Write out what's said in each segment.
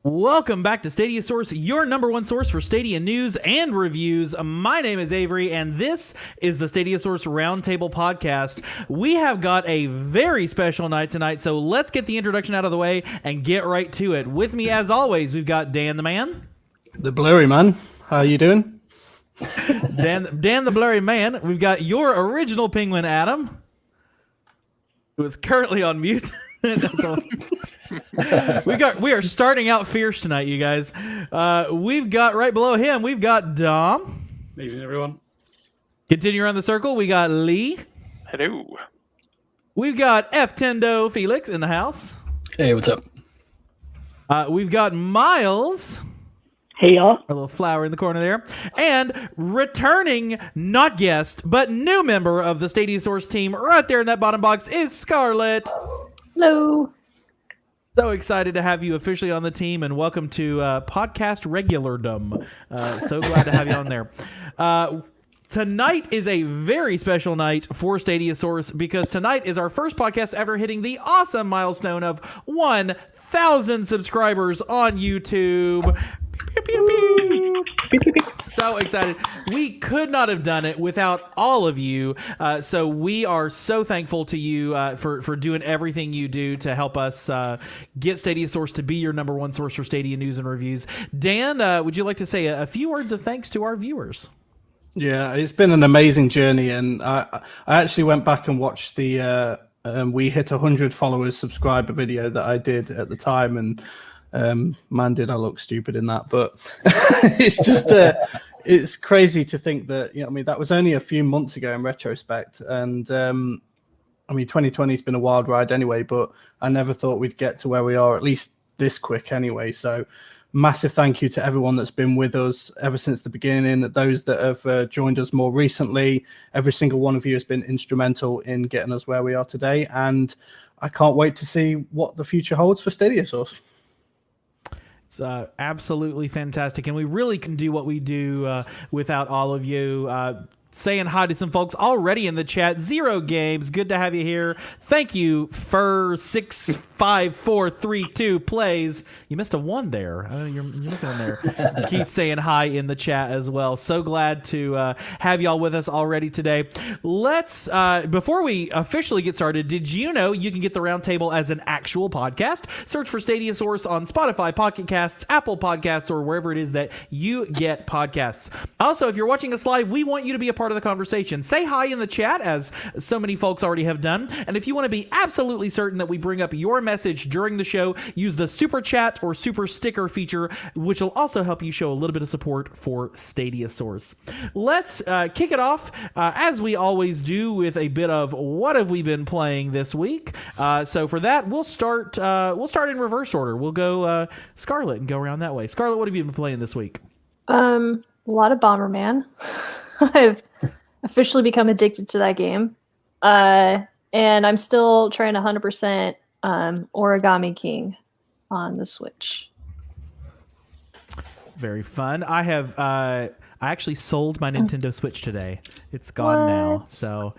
Welcome back to Stadia Source, your number one source for Stadia news and reviews. My name is Avery, and this is the Stadia Source Roundtable Podcast. We have got a very special night tonight, so let's get the introduction out of the way and get right to it. With me, as always, we've got Dan the Man. The Blurry Man. How are you doing? Dan the Blurry Man. We've got your original penguin, Adam, who is currently on mute. We are starting out fierce tonight, you guys. We've got right below him, we've got Dom. Evening, everyone. Continue around the circle, we got Lee. Hello. We've got F-Tendo Felix in the house. Hey, what's up? We've got Miles. Hey, y'all. Our little flower in the corner there. And returning, not guest, but new member of the Stadia Source team right there in that bottom box is Scarlett. Hello. So excited to have you officially on the team, and welcome to Podcast Regulardom. So glad to have you on there. Tonight is a very special night for Stadia Source because tonight is our first podcast ever hitting the awesome milestone of 1,000 subscribers on YouTube. Pew, pew, pew. So excited. We could not have done it without all of you. So we are so thankful to you for doing everything you do to help us get Stadia Source to be your number one source for Stadia news and reviews. Dan, would you like to say a few words of thanks to our viewers? Yeah, it's been an amazing journey, and I actually went back and watched the we hit 100 followers subscriber video that I did at the time, and man, did I look stupid in that. But it's just it's crazy to think that, you know, I mean, that was only a few months ago in retrospect, and I mean, 2020 has been a wild ride anyway, but I never thought we'd get to where we are, at least this quick anyway. So massive thank you to everyone that's been with us ever since the beginning, those that have joined us more recently. Every single one of you has been instrumental in getting us where we are today, and I can't wait to see what the future holds for Stadia Source. It's absolutely fantastic, and we really can do what we do without all of you. Saying hi to some folks already in the chat. Zero Games, good to have you here. Thank you for 65432 plays. You missed a one there. You're missing one there. Keith saying hi in the chat as well. So glad to have y'all with us already today. Let's before we officially get started, did you know you can get the Roundtable as an actual podcast? Search for Stadia Source on Spotify, Pocket Casts, Apple Podcasts, or wherever it is that you get podcasts. Also, if you're watching us live, we want you to be a part of the conversation. Say hi in the chat, as so many folks already have done. And if you want to be absolutely certain that we bring up your message during the show, use the super chat or super sticker feature, which will also help you show a little bit of support for Stadia Source. Let's kick it off, as we always do, with a bit of what have we been playing this week. So for that, we'll start in reverse order. We'll go Scarlett and go around that way. Scarlett, what have you been playing this week? A lot of Bomberman. I've officially become addicted to that game. And I'm still trying to 100% Origami King on the Switch. Very fun. I actually sold my Nintendo Switch today. It's gone now, so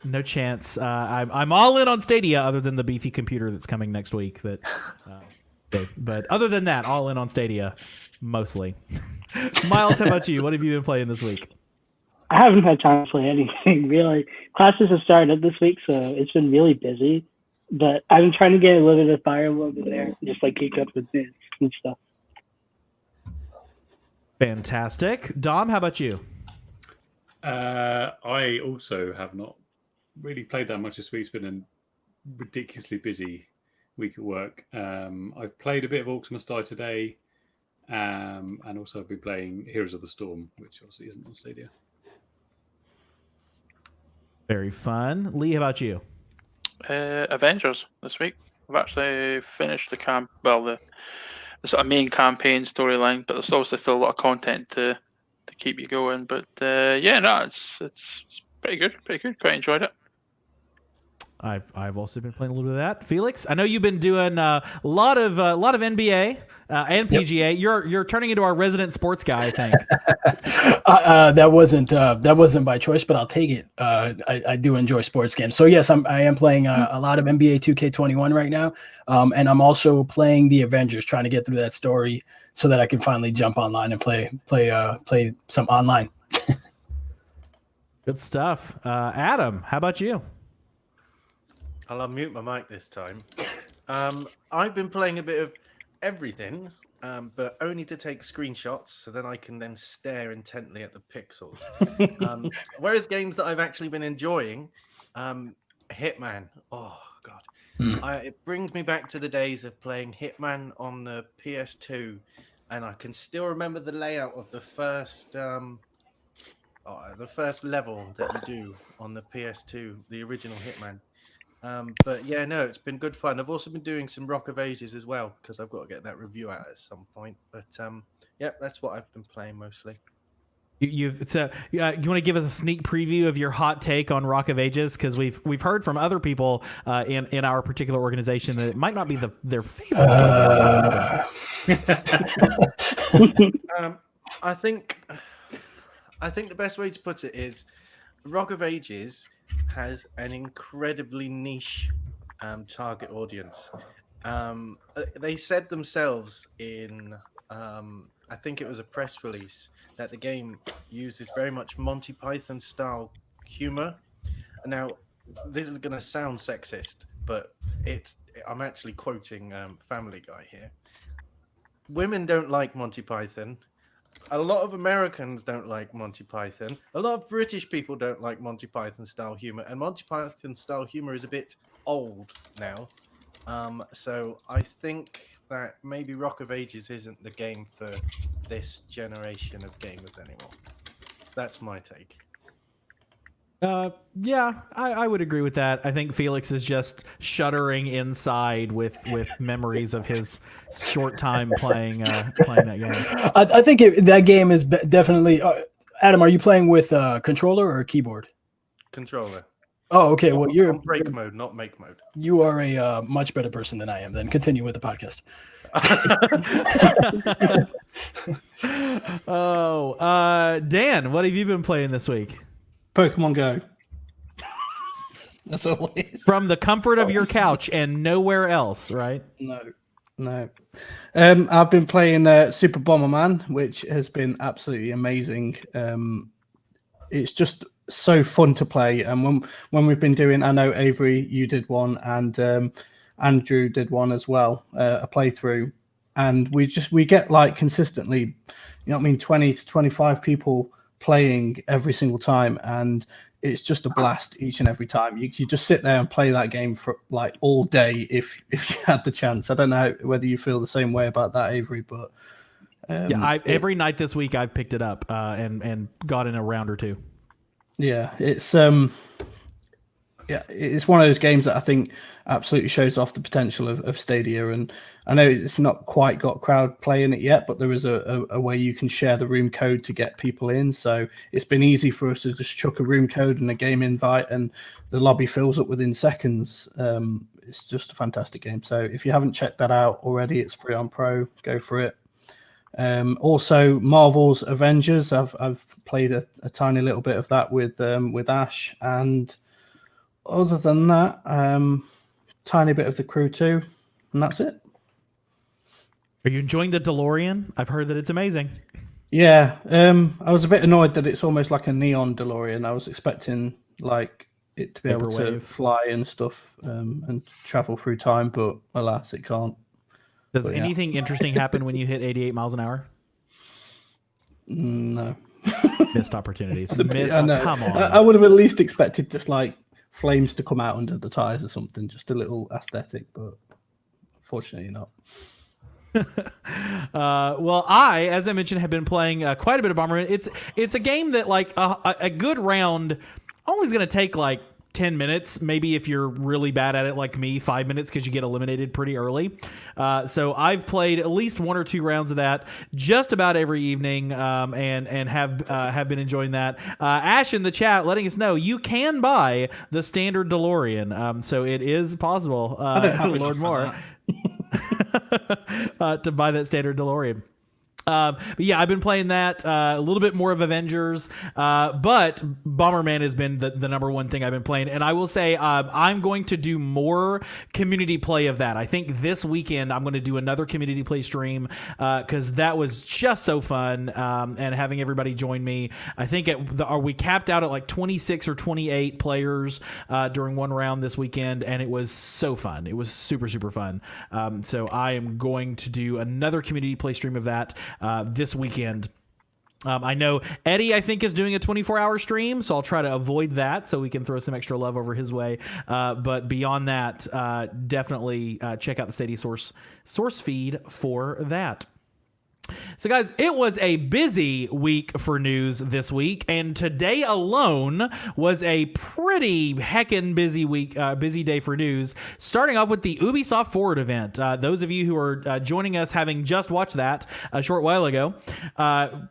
no chance. I'm all in on Stadia, other than the beefy computer that's coming next week. But other than that, all in on Stadia, mostly. Miles, how about you? What have you been playing this week? I haven't had time to play anything, really. Classes have started this week, so it's been really busy. But I've been trying to get a little bit of Fire Emblem in there, just like keep up with this and stuff. Fantastic. Dom, how about you? I also have not really played that much this week. It's been a ridiculously busy week at work. I've played a bit of Ultima Star today, and also I've been playing Heroes of the Storm, which obviously isn't on Stadia. Very fun. Lee, how about you? Avengers this week. I've actually finished the sort of main campaign storyline, but there's also still a lot of content to keep you going. But it's pretty good. Quite enjoyed it. I've also been playing a little bit of that. Felix, I know you've been doing a lot of NBA and PGA. Yep. You're turning into our resident sports guy, I think. That wasn't by choice, but I'll take it. I do enjoy sports games. So yes, I am playing a lot of NBA 2K21 right now, and I'm also playing the Avengers, trying to get through that story so that I can finally jump online and play some online. Good stuff. Adam, how about you? I'll unmute my mic this time. I've been playing a bit of everything, but only to take screenshots, so then I can stare intently at the pixels. Whereas games that I've actually been enjoying, Hitman. Oh God, it brings me back to the days of playing Hitman on the PS2, and I can still remember the layout of the first level that you do on the PS2, the original Hitman. But yeah, no, it's been good fun. I've also been doing some Rock of Ages as well, because I've got to get that review out at some point. But yeah, that's what I've been playing mostly. You want to give us a sneak preview of your hot take on Rock of Ages? Because we've heard from other people in our particular organization that it might not be their favorite. I think the best way to put it is Rock of Ages has an incredibly niche target audience. They said themselves in, I think it was a press release, that the game uses very much Monty Python style humor. Now, this is going to sound sexist, but I'm actually quoting Family Guy here. Women don't like Monty Python. A lot of Americans don't like Monty Python. A lot of British people don't like Monty Python style humor, and Monty Python style humor is a bit old now. So I think that maybe Rock of Ages isn't the game for this generation of gamers anymore. That's my take. Yeah, I would agree with that. I think Felix is just shuddering inside with memories of his short time playing that game. I think that game is definitely. Adam, are you playing with controller or keyboard? Controller. Oh, okay. Well, you're on break mode, not make mode. You are a much better person than I am. Then continue with the podcast. Dan, what have you been playing this week? Pokemon Go. That's always from the comfort of your couch and nowhere else, right? No. I've been playing Super Bomberman, which has been absolutely amazing. It's just so fun to play, and when we've been doing, I know Avery, you did one, and Andrew did one as well, a playthrough, and we get like consistently, you know what I mean, 20 to 25 people playing every single time, and it's just a blast each and every time. You just sit there and play that game for like all day if you had the chance. I don't know whether you feel the same way about that, Avery, but every night this week I've picked it up and got in a round or two. Yeah, it's it's one of those games that I think absolutely shows off the potential of Stadia. And I know it's not quite got crowd play in it yet, but there is a way you can share the room code to get people in. So it's been easy for us to just chuck a room code and a game invite, and the lobby fills up within seconds. It's just a fantastic game. So if you haven't checked that out already, it's free on Pro. Go for it. Also, Marvel's Avengers. I've played a tiny little bit of that with Ash, and other than that, tiny bit of the Crew 2, and that's it. Are you enjoying the DeLorean? I've heard that it's amazing. Yeah, I was a bit annoyed that it's almost like a neon DeLorean. I was expecting like it to be able to fly and stuff and travel through time, but alas, it can't. Does anything interesting happen when you hit 88 miles an hour? No. Missed opportunities. Come on. I would have at least expected just like flames to come out under the tires or something, just a little aesthetic, but fortunately not. Well, as I mentioned, have been playing quite a bit of Bomberman. It's a game that like a good round always going to take like 10 minutes, maybe if you're really bad at it like me, 5 minutes, because you get eliminated pretty early. So I've played at least 1 or 2 rounds of that just about every evening, and have been enjoying that. Ash in the chat letting us know you can buy the standard DeLorean, so it is possible. Lord Moore to buy that standard DeLorean. But yeah, I've been playing that, a little bit more of Avengers, but Bomberman has been the number one thing I've been playing. And I will say, I'm going to do more community play of that. I think this weekend I'm going to do another community play stream, because that was just so fun, and having everybody join me. I think we capped out at like 26 or 28 players during one round this weekend, and it was so fun. It was super, super fun. So I am going to do another community play stream of that this weekend. I know Eddie, I think, is doing a 24-hour stream, so I'll try to avoid that so we can throw some extra love over his way. But beyond that, definitely check out the Stadia source feed for that. So guys, it was a busy week for news this week, and today alone was a pretty heckin' busy week, busy day for news. Starting off with the Ubisoft Forward event. Those of you who are joining us having just watched that a short while ago,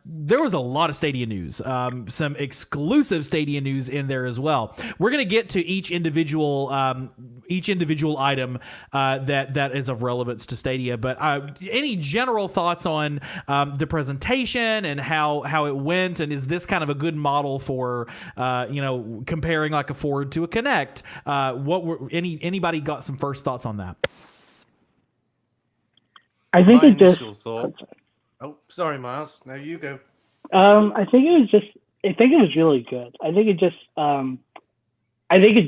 there was a lot of Stadia news, some exclusive Stadia news in there as well. We're going to get to each individual item that is of relevance to Stadia, but any general thoughts on the presentation and how it went, and is this kind of a good model for comparing like a Forward to a Connect? Anybody got some first thoughts on that? I think it just. Oh, sorry, Miles. Now you go. I think it was really good. I think it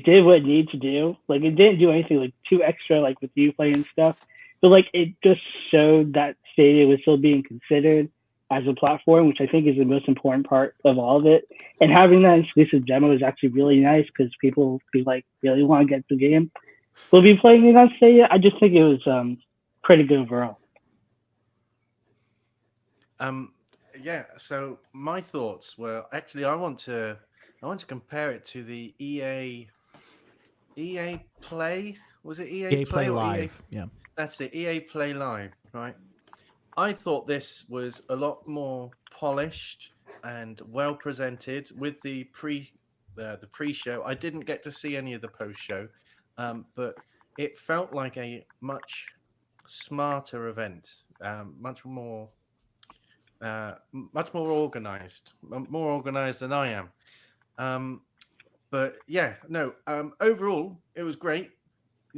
did what it needed to do. Like, it didn't do anything like too extra, like with Uplay and stuff. But like, it just showed that Stadia was still being considered as a platform, which I think is the most important part of all of it. And having that exclusive demo is actually really nice because people who like really want to get the game will be playing it on Stadia. I just think it was pretty good overall. Yeah. So my thoughts were actually I want to compare it to the EA Play. Was it EA Play Live? Yeah. That's it, EA Play Live, right? I thought this was a lot more polished and well presented with the pre-show. I didn't get to see any of the post-show, but it felt like a much smarter event, much more organized, more organized than I am. But yeah, no. Overall, it was great.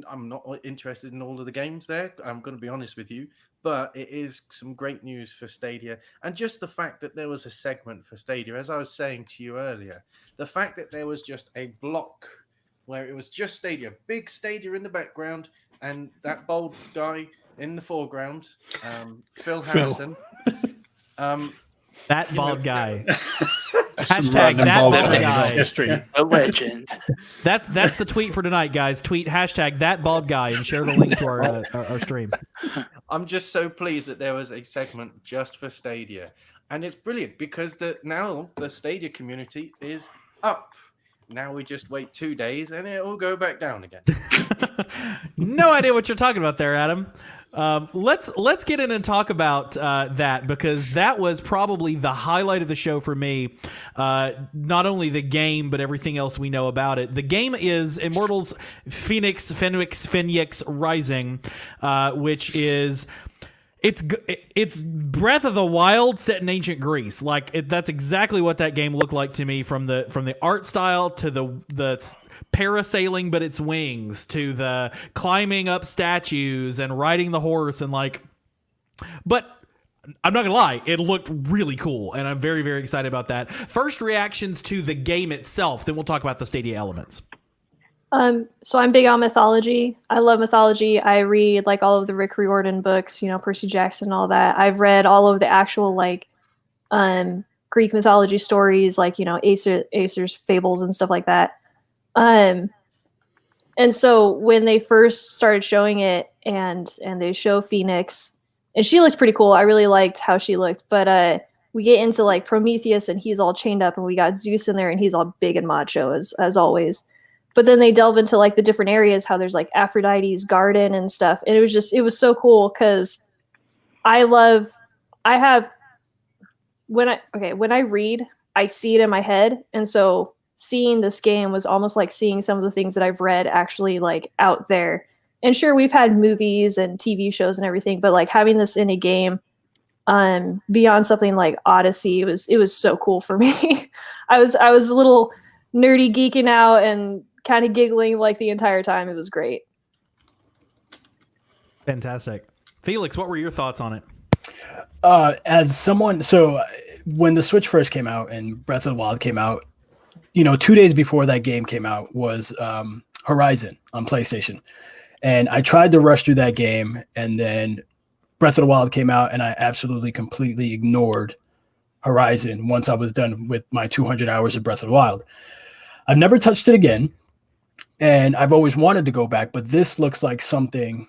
I'm not interested in all of the games there. I'm going to be honest with you, but it is some great news for Stadia. And just the fact that there was a segment for Stadia, as I was saying to you earlier, the fact that there was just a block where it was just Stadia, big Stadia in the background, and that bold guy in the foreground, Phil Harrison. That bald guy. Hashtag random that bald bald guy guy. in history. A legend. That's the tweet for tonight, guys. Tweet hashtag that bald guy and share the link to our stream. I'm just so pleased that there was a segment just for Stadia, and it's brilliant because now the Stadia community is up. Now we just wait 2 days and it will go back down again. No idea what you're talking about there, Adam. Let's get in and talk about that, because that was probably the highlight of the show for me. Not only the game, but everything else we know about it. The game is Immortals Fenyx Rising, which is it's Breath of the Wild set in ancient Greece. That's exactly what that game looked like to me, from the art style to the parasailing but its wings, to the climbing up statues and riding the horse, and but I'm not gonna lie, it looked really cool, and I'm very, very excited about that. First reactions to the game itself, then we'll talk about the Stadia elements. So I'm big on mythology. I love mythology. I read all of the Rick Riordan books, Percy Jackson and all that. I've read all of the actual Greek mythology stories, Aesir's fables and stuff like that. And so when they first started showing it, and they show Fenyx, and she looked pretty cool. I really liked how she looked, but we get into Prometheus, and he's all chained up, and we got Zeus in there, and he's all big and macho as always. But then they delve into the different areas, how there's Aphrodite's garden and stuff. And it was so cool, because when I read, I see it in my head. And so seeing this game was almost like seeing some of the things that I've read actually out there. And sure, we've had movies and TV shows and everything, but having this in a game, beyond something like Odyssey, it was so cool for me. I was a little nerdy geeking out and kind of giggling the entire time. It was great. Fantastic. Felix, what were your thoughts on it? As someone, so when the Switch first came out and Breath of the Wild came out, 2 days before that game came out was Horizon on PlayStation. And I tried to rush through that game, and then Breath of the Wild came out, and I absolutely completely ignored Horizon once I was done with my 200 hours of Breath of the Wild. I've never touched it again, and I've always wanted to go back, but this looks like something.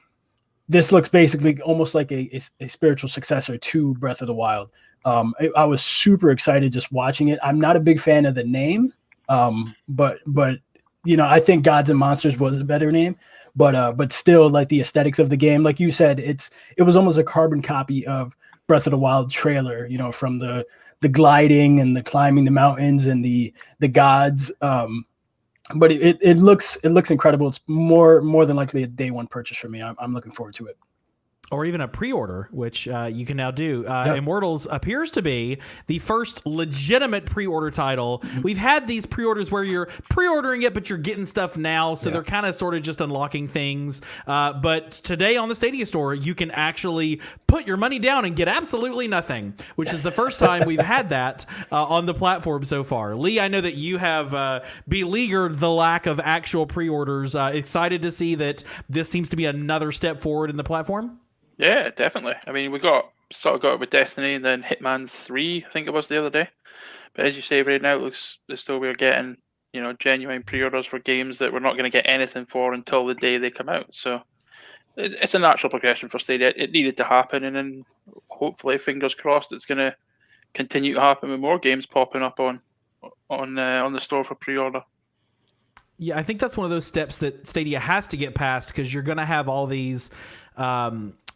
This looks basically almost like a spiritual successor to Breath of the Wild. I was super excited just watching it. I'm not a big fan of the name, but I think Gods and Monsters was a better name. But still, the aesthetics of the game, like you said, it was almost a carbon copy of Breath of the Wild trailer. From the gliding and the climbing the mountains and the gods. But it looks incredible. It's more than likely a day one purchase for me. I'm looking forward to it. Or even a pre-order, which you can now do. Yep. Immortals appears to be the first legitimate pre-order title. We've had these pre-orders where you're pre-ordering it, but you're getting stuff now, so they're kind of sort of just unlocking things. But today on the Stadia store, you can actually put your money down and get absolutely nothing, which is the first time we've had that on the platform so far. Lee, I know that you have beleaguered the lack of actual pre-orders. Excited to see that this seems to be another step forward in the platform? Yeah, definitely. I mean, we got it with Destiny, and then Hitman 3, I think it was the other day. But as you say, right now it looks as though we're getting, genuine pre-orders for games that we're not going to get anything for until the day they come out. So it's a natural progression for Stadia. It needed to happen, and then hopefully, fingers crossed, it's going to continue to happen with more games popping up on the store for pre-order. Yeah, I think that's one of those steps that Stadia has to get past, because you're going to have all these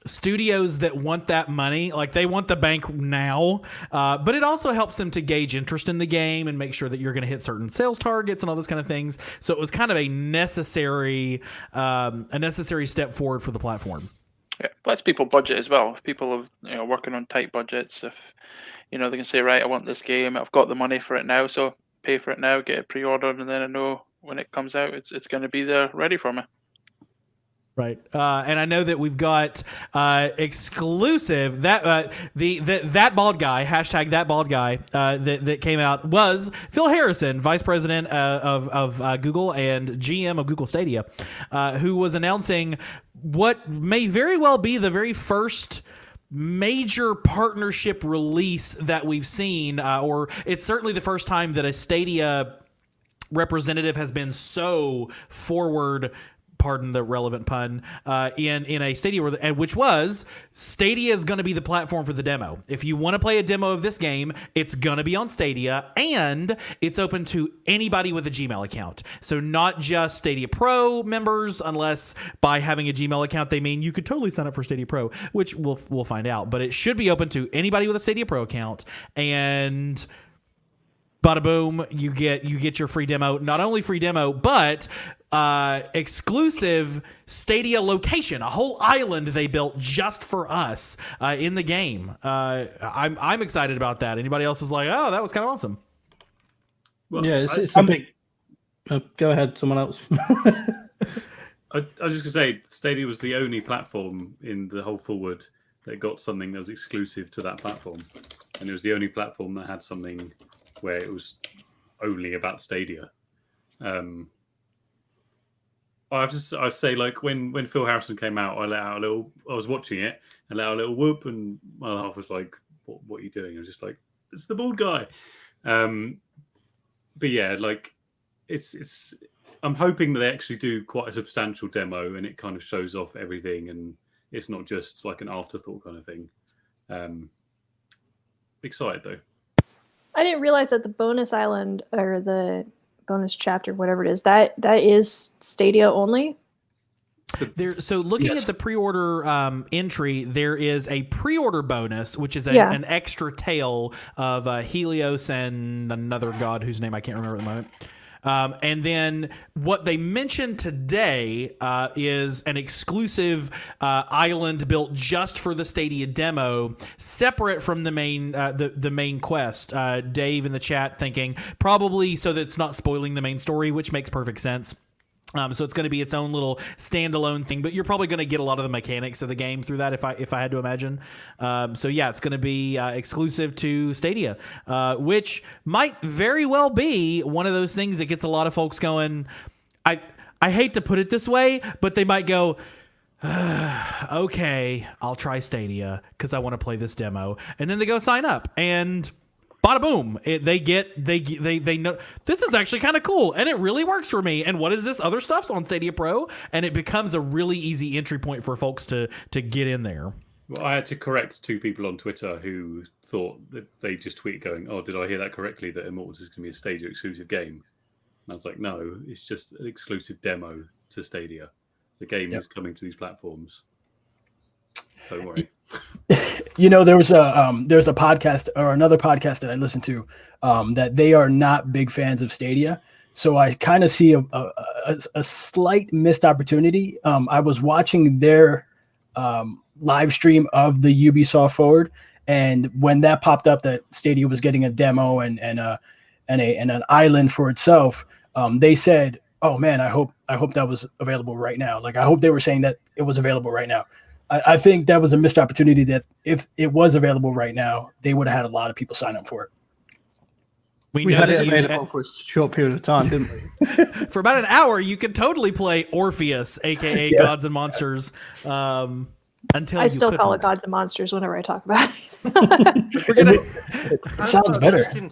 studios that want that money, they want the bank now, but it also helps them to gauge interest in the game and make sure that you're going to hit certain sales targets and all those kind of things. So it was kind of a necessary step forward for the platform. Yeah, lets people budget as well. If people are working on tight budgets, if they can say, right, I want this game, I've got the money for it now, so pay for it now, get it pre-ordered, and then I know when it comes out, it's going to be there ready for me. Right, and I know that we've got exclusive that that bald guy, hashtag that bald guy, that came out was Phil Harrison, Vice President of Google and GM of Google Stadia, who was announcing what may very well be the very first major partnership release that we've seen, or it's certainly the first time that a Stadia representative has been so forward, pardon the relevant pun, in a Stadia, which was Stadia is going to be the platform for the demo. If you want to play a demo of this game, it's going to be on Stadia, and it's open to anybody with a Gmail account. So not just Stadia Pro members, unless by having a Gmail account they mean you could totally sign up for Stadia Pro, which we'll find out. But it should be open to anybody with a Stadia Pro account, and bada boom, you get your free demo. Not only free demo, but exclusive Stadia location, a whole island they built just for us in the game. I'm excited about that. Anybody else is like, oh, that was kind of awesome. Well, Yeah, it's a big. Go ahead, someone else. I was just gonna say, Stadia was the only platform in the whole Forward that got something that was exclusive to that platform, and it was the only platform that had something where it was only about Stadia. I'd say, like, when Phil Harrison came out, I was watching it and let out a little whoop, and my other half was like, what are you doing? I was just like, it's the bald guy. But yeah, like, it's I'm hoping that they actually do quite a substantial demo and it kind of shows off everything and it's not just like an afterthought kind of thing. Excited though. I didn't realize that the bonus island or the bonus chapter, whatever it is, that is Stadia only. So looking Yes. at the pre-order entry, there is a pre-order bonus, which is an extra tale of Helios and another god whose name I can't remember at the moment. And then what they mentioned today is an exclusive island built just for the Stadia demo, separate from the main the main quest. Dave in the chat thinking probably so that it's not spoiling the main story, which makes perfect sense. So it's going to be its own little standalone thing, but you're probably going to get a lot of the mechanics of the game through that, if I had to imagine. So yeah, it's going to be exclusive to Stadia, which might very well be one of those things that gets a lot of folks going. I hate to put it this way, but they might go, okay, I'll try Stadia because I want to play this demo, and then they go sign up and. Bada boom! They know this is actually kind of cool, and it really works for me. And what is this other stuff's on Stadia Pro? And it becomes a really easy entry point for folks to get in there. Well, I had to correct 2 people on Twitter who thought that they just tweeted going, "Oh, did I hear that correctly? That Immortals is going to be a Stadia exclusive game?" And I was like, "No, it's just an exclusive demo to Stadia. The game is coming to these platforms. Don't worry." You know, there's a podcast or another podcast that I listen to that they are not big fans of Stadia. So I kind of see a slight missed opportunity. I was watching their live stream of the Ubisoft Forward, and when that popped up that Stadia was getting a demo and an island for itself, they said, "Oh man, I hope that was available right now." Like I hope they were saying that it was available right now. I think that was a missed opportunity that if it was available right now, they would have had a lot of people sign up for it. We had it available for a short period of time, didn't we? For about an hour, you could totally play Orpheus, aka Gods and Monsters. Until I still call it couldn't. Gods and Monsters whenever I talk about it. It sounds better.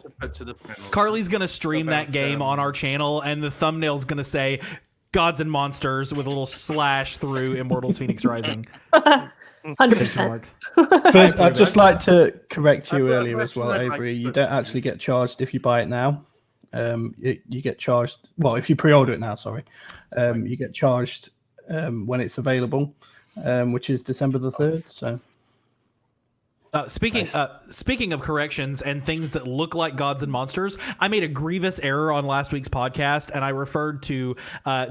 Carly's gonna stream that game on our channel, and the thumbnail's gonna say Gods and Monsters with a little slash through Immortals Fenyx Rising. 100%. First, I'd just like to correct you earlier as well, Avery. You don't actually get charged if you buy it now. You get charged. Well, if you pre-order it now, sorry, you get charged when it's available, which is December the 3rd. So. Speaking of corrections and things that look like Gods and Monsters, I made a grievous error on last week's podcast, and I referred to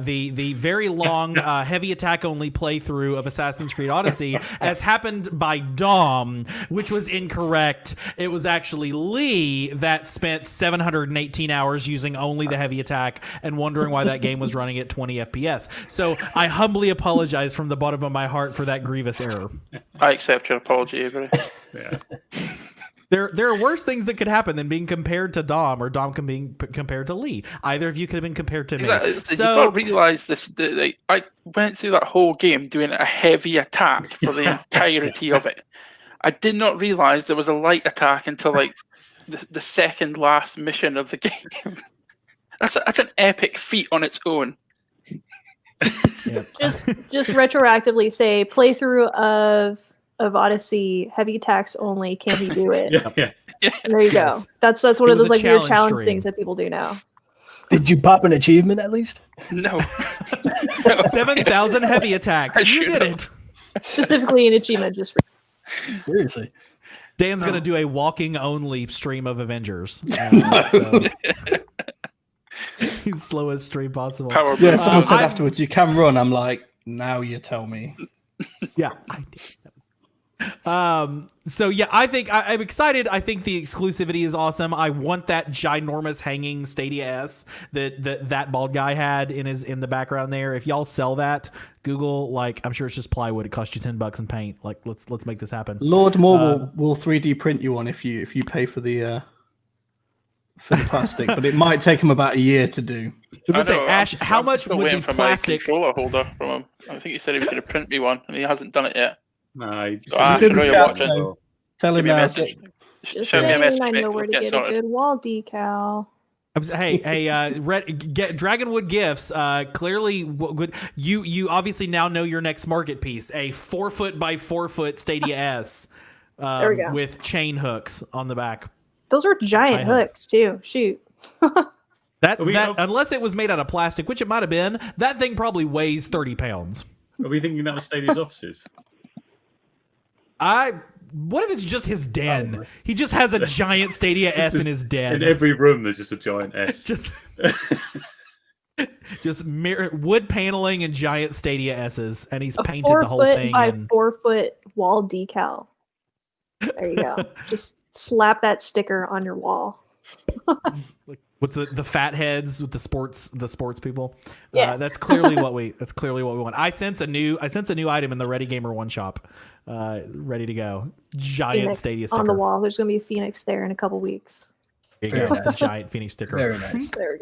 the very long heavy attack only playthrough of Assassin's Creed Odyssey as happened by Dom, which was incorrect. It was actually Lee that spent 718 hours using only the heavy attack and wondering why that game was running at 20 FPS. So I humbly apologize from the bottom of my heart for that grievous error. I accept your apology, Avery. Yeah. There are worse things that could happen than being compared to Dom, or Dom can be compared to Lee. Either of you could have been compared to me. Exactly. You don't realize this. I went through that whole game doing a heavy attack for the entirety of it, I did not realize there was a light attack until like the second last mission of the game. That's an epic feat on its own. Just retroactively say playthrough of Odyssey, heavy attacks only. Can he do it? Yeah. And there you go. That's one It of was those a like weird challenge challenge stream. things that people do now. Did you pop an achievement at least? No. 7,000 heavy attacks. I You should did have. it. Specifically an achievement just for Seriously. Dan's gonna do a walking only stream of Avengers. He's slowest stream possible. Power Yeah, boost. someone said I- afterwards, you can run. I'm like, now you tell me. Yeah, I did. So yeah, I think I'm excited. I think the exclusivity is awesome. I want that ginormous hanging Stadia S that bald guy had in the background there. If y'all sell that, Google, like, I'm sure it's just plywood. It costs you $10 in paint. Like, let's make this happen. Lord Moore will 3D print you one if you pay for the plastic, but it might take him about a year to do. I was gonna say, Ash, I'm how still much would waiting the for plastic? my controller holder from him? I think he said he was going to print me one, and he hasn't done it yet. No, So Ash, I know you're watching. Tell Give him me a now. message. just Show me a saying, message. I mate. know where to Get get sorted. a good wall decal. Get Dragonwood Gifts. Clearly, you obviously now know your next market piece: a 4-foot by 4-foot Stadia S, There we go. with chain hooks on the back. Those were giant High hooks too. Shoot. That Are we- unless it was made out of plastic, which it might have been, that thing probably weighs 30 pounds. Are we thinking that was Stadia's offices? What if it's just his den? He just has a giant Stadia S in his den. In every room, there's just a giant S. just wood paneling and giant Stadia S's, and he's A painted the whole 4-foot thing. by And 4-foot wall decal. There you go. Just slap that sticker on your wall. with the fat heads with the sports people. Yeah. That's clearly what we want. I sense a new item in the Ready Gamer One shop, ready to go. Giant Phoenix Stadia sticker on the wall. There's gonna be a Phoenix there in a couple weeks. There you Very go. nice. This giant Fenyx sticker. Very nice. There we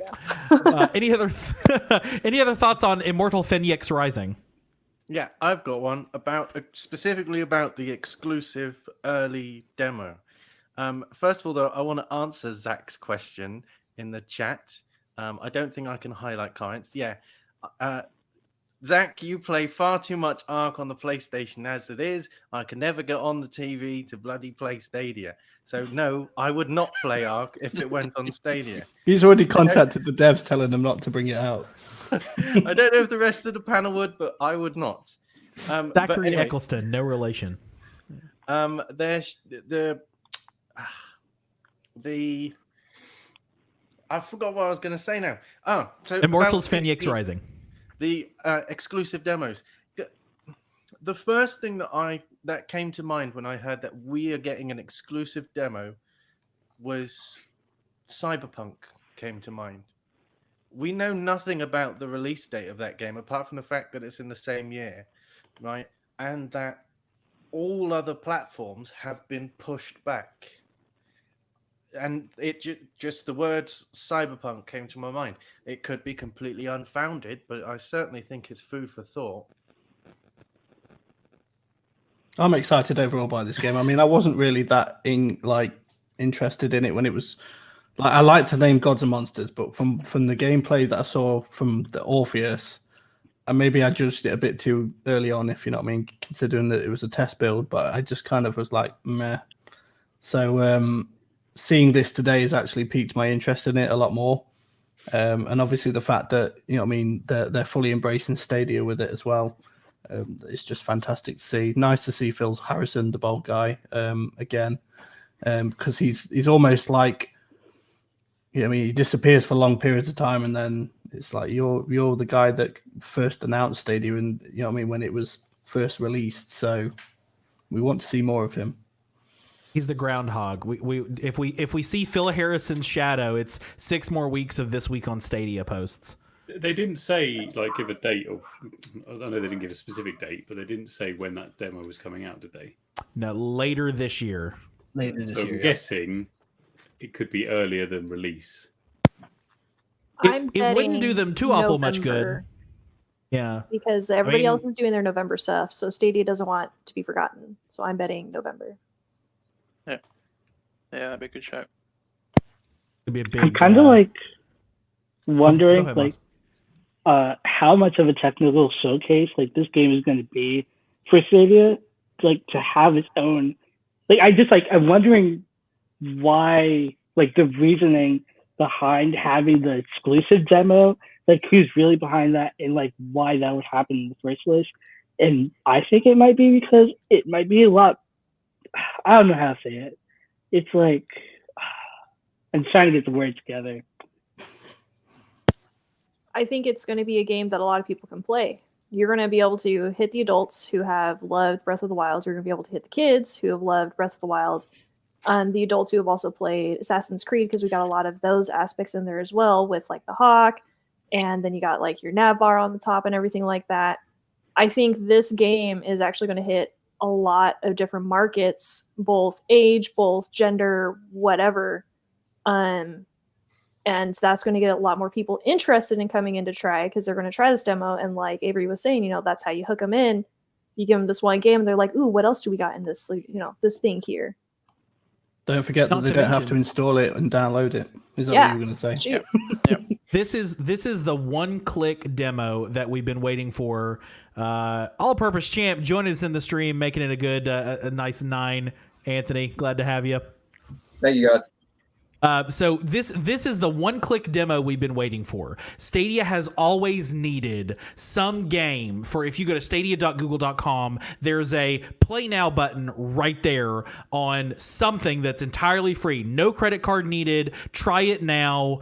go. Any other thoughts on Immortal Fenyx Rising? Yeah, I've got one about specifically about the exclusive early demo. First of all, though, I want to answer Zach's question in the chat. I don't think I can highlight comments. Yeah, Zach, you play far too much Ark on the PlayStation as it is. I can never get on the TV to bloody play Stadia. So no, I would not play Ark if it went on Stadia. He's already contacted the devs telling them not to bring it out. I don't know if the rest of the panel would, but I would not. But Zachary anyway, Eccleston, no relation. there's the I forgot what I was going to say now. Oh, so Immortals about Fenyx Rising. the exclusive demos. The first thing that came to mind when I heard that we are getting an exclusive demo was Cyberpunk came to mind. We know nothing about the release date of that game apart from the fact that it's in the same year, right? And that all other platforms have been pushed back. And it just the words Cyberpunk came to my mind. It could be completely unfounded, but I certainly think it's food for thought. I'm excited overall by this game. I mean, I wasn't really that interested in it when it was. Like, I like the name Gods and Monsters, but from the gameplay that I saw from the Orpheus, and maybe I judged it a bit too early on, if you know what I mean, considering that it was a test build. But I just kind of was like, meh. So seeing this today has actually piqued my interest in it a lot more. And obviously the fact that, you know what I mean, they're fully embracing Stadia with it as well. It's just fantastic to see. Nice to see Phil Harrison, the bald guy, again, because he's almost like, you know, I mean, he disappears for long periods of time, and then it's like you're the guy that first announced Stadia, and you know what I mean, when it was first released. So we want to see more of him. He's the groundhog. If we see Phil Harrison's shadow, it's 6 more weeks of This Week on Stadia posts. They didn't say, give a date of. I know they didn't give a specific date, but they didn't say when that demo was coming out, did they? No, later this year. Later this So year. I'm guessing it could be earlier than release. It wouldn't do them too awful much good. November, Yeah. because everybody mean- else is doing their November stuff, so Stadia doesn't want to be forgotten. So I'm betting November. Yeah, that'd be a good shout. It'd be a big. I'm kind of like wondering, ahead, like, Miles. how much of a technical showcase like this game is going to be for Stadia, like to have its own. Like, I'm wondering why, like, the reasoning behind having the exclusive demo, like, who's really behind that, and like why that would happen in the first place. And I think it might be because it might be a lot. I don't know how to say it. It's like I'm trying to get the words together. I think it's going to be a game that a lot of people can play. You're going to be able to hit the adults who have loved Breath of the Wild. You're going to be able to hit the kids who have loved Breath of the Wild. The adults who have also played Assassin's Creed, because we got a lot of those aspects in there as well, with like the hawk, and then you got like your nav bar on the top and everything like that. I think this game is actually going to hit a lot of different markets, both age, both gender, whatever. And that's going to get a lot more people interested in coming in to try, because they're going to try this demo. And like Avery was saying, that's how you hook them in. You give them this one game and they're like, ooh, what else do we got in this, this thing here? Don't forget that they don't have to install it and download it. Is that what you were going to say? Yep. This is the one-click demo that we've been waiting for. All-Purpose Champ joining us in the stream, making it a good, a nice 9. Anthony, glad to have you. Thank you, guys. So this is the one-click demo we've been waiting for. Stadia has always needed some game for, if you go to stadia.google.com, there's a play now button right there on something that's entirely free. No credit card needed. Try it now.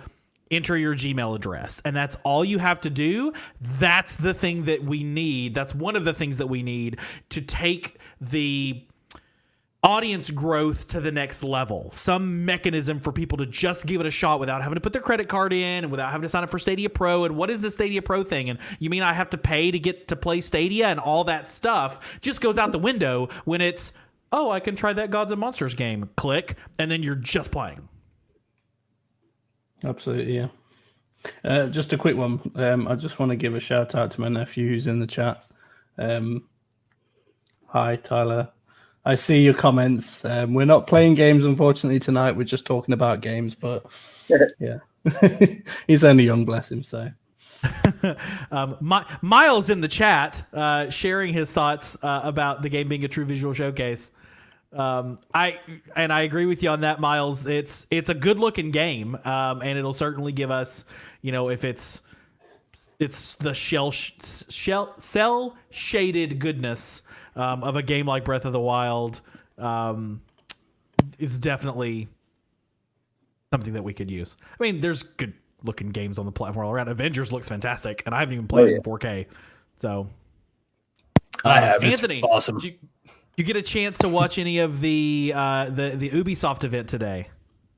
Enter your Gmail address. And that's all you have to do. That's the thing that we need. That's one of the things that we need to take the audience growth to the next level. Some mechanism for people to just give it a shot without having to put their credit card in and without having to sign up for Stadia Pro. And what is the Stadia Pro thing? And you mean I have to pay to get to play Stadia? And all that stuff just goes out the window when it's, oh, I can try that Gods and Monsters game. Click, and then you're just playing. Absolutely, yeah. Just a quick one. I just want to give a shout out to my nephew who's in the chat. Hi, Tyler. I see your comments. We're not playing games, unfortunately, tonight. We're just talking about games, but yeah. He's only young, bless him, so. Miles in the chat sharing his thoughts about the game being a true visual showcase. I agree with you on that, Miles. It's a good looking game, and it'll certainly give us, if it's the cell shaded goodness of a game like Breath of the Wild. Is definitely something that we could use. I mean, there's good looking games on the platform all around. Avengers looks fantastic, and I haven't even played it in 4K. So I have. Anthony, it's awesome. Did you get a chance to watch any of the Ubisoft event today?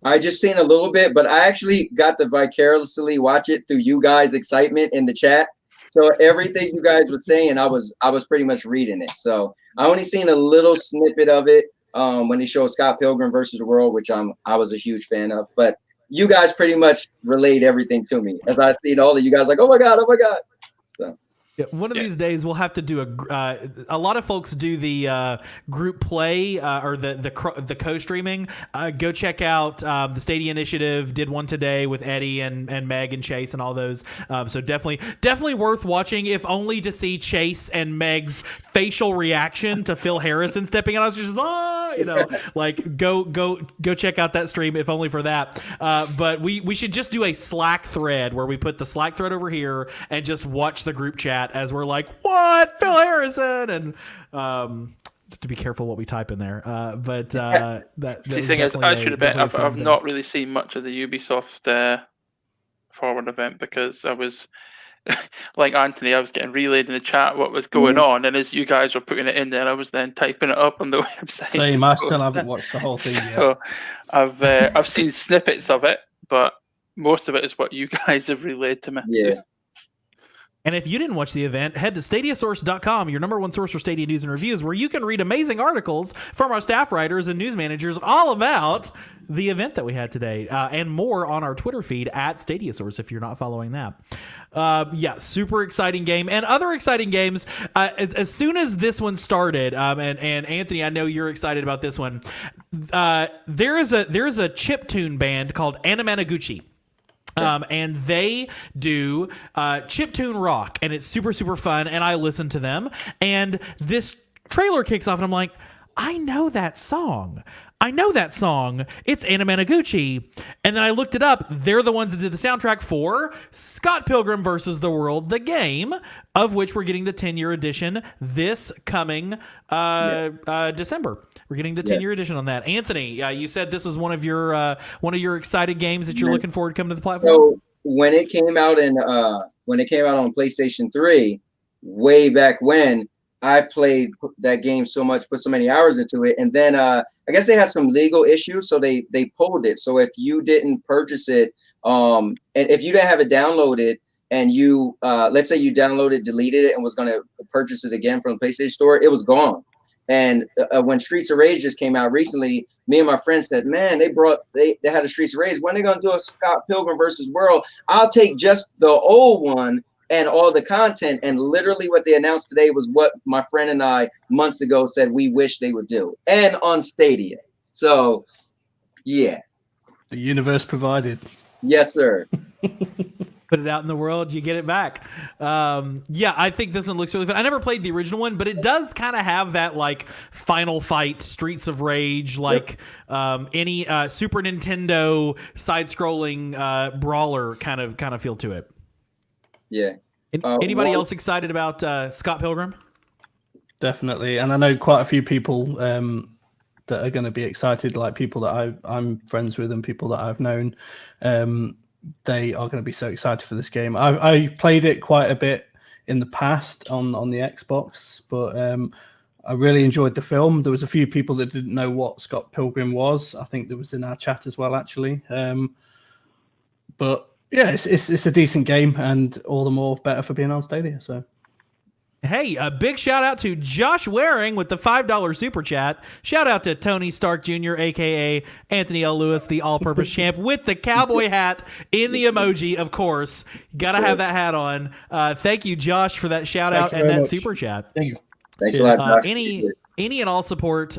I just seen a little bit, but I actually got to vicariously watch it through you guys' excitement in the chat. So everything you guys were saying, I was pretty much reading it. So I only seen a little snippet of it when they showed Scott Pilgrim versus the World, which I was a huge fan of. But you guys pretty much relayed everything to me as I see all of you guys like, oh my god. So. Yeah, one of these days we'll have to do a lot of folks do the group play or the co-streaming. Go check out the Stadia Initiative did one today with Eddie and Meg and Chase and all those. So definitely worth watching, if only to see Chase and Meg's facial reaction to Phil Harrison stepping out. I was just like go check out that stream, if only for that. But we should just do a Slack thread where we put the Slack thread over here and just watch the group chat as we're like, what, Phil Harrison, and to be careful what we type in there. But that the thing is, I should admit, I've not really seen much of the Ubisoft Forward event, because I was like Anthony, I was getting relayed in the chat what was going on, and as you guys were putting it in there, I was then typing it up on the website. Same, I still haven't watched the whole thing yet. So I've seen snippets of it, but most of it is what you guys have relayed to me. Yeah. And if you didn't watch the event, head to stadiasource.com, your number one source for Stadia news and reviews, where you can read amazing articles from our staff writers and news managers all about the event that we had today, and more on our Twitter feed at StadiaSource if you're not following that. Yeah, super exciting game. And other exciting games, as soon as this one started, and Anthony, I know you're excited about this one, there is a chiptune band called Anamanaguchi. And they do chiptune rock, and it's super, super fun, and I listen to them. And this trailer kicks off, and I'm like, I know that song. It's Anamanaguchi. And then I looked it up. They're the ones that did the soundtrack for Scott Pilgrim versus the World, the game, of which we're getting the 10-year edition this coming December. We're getting the 10-year edition on that. Anthony, you said this is one of your excited games that you're looking forward to coming to the platform. So when it came out on PlayStation 3, way back when, I played that game so much, put so many hours into it, and then I guess they had some legal issues, so they pulled it. So if you didn't purchase it, and if you didn't have it downloaded, and you let's say you downloaded, deleted it, and was going to purchase it again from the PlayStation Store, it was gone. And when Streets of Rage just came out recently, me and my friends said, "Man, they had a Streets of Rage. When are they going to do a Scott Pilgrim versus World? I'll take just the old one and all the content." And literally what they announced today was what my friend and I months ago said we wish they would do, and on Stadia. So yeah, The universe provided. yes sir. Put it out in the world, you get it back. Yeah, I think this one looks really fun. I never played the original one, but it does kind of have that like Final Fight, Streets of Rage, like any Super Nintendo side-scrolling brawler kind of feel to it. Yeah. Anybody else excited about Scott Pilgrim? Definitely, and I know quite a few people that are going to be excited, like people that I'm friends with and people that I've known. They are going to be so excited for this game. I played it quite a bit in the past on the Xbox, but I really enjoyed the film. There was a few people that didn't know what Scott Pilgrim was. I think there was in our chat as well, actually. But yeah, it's a decent game, and all the more better for being on Stadia. So. Hey, a big shout out to Josh Waring with the $5 super chat. Shout out to Tony Stark Jr., a.k.a. Anthony L. Lewis, the all-purpose champ, with the cowboy hat in the emoji, of course. Got to have that hat on. Thank you, Josh, for that shout out and that super chat. Thank you. Thanks a lot. Any and all support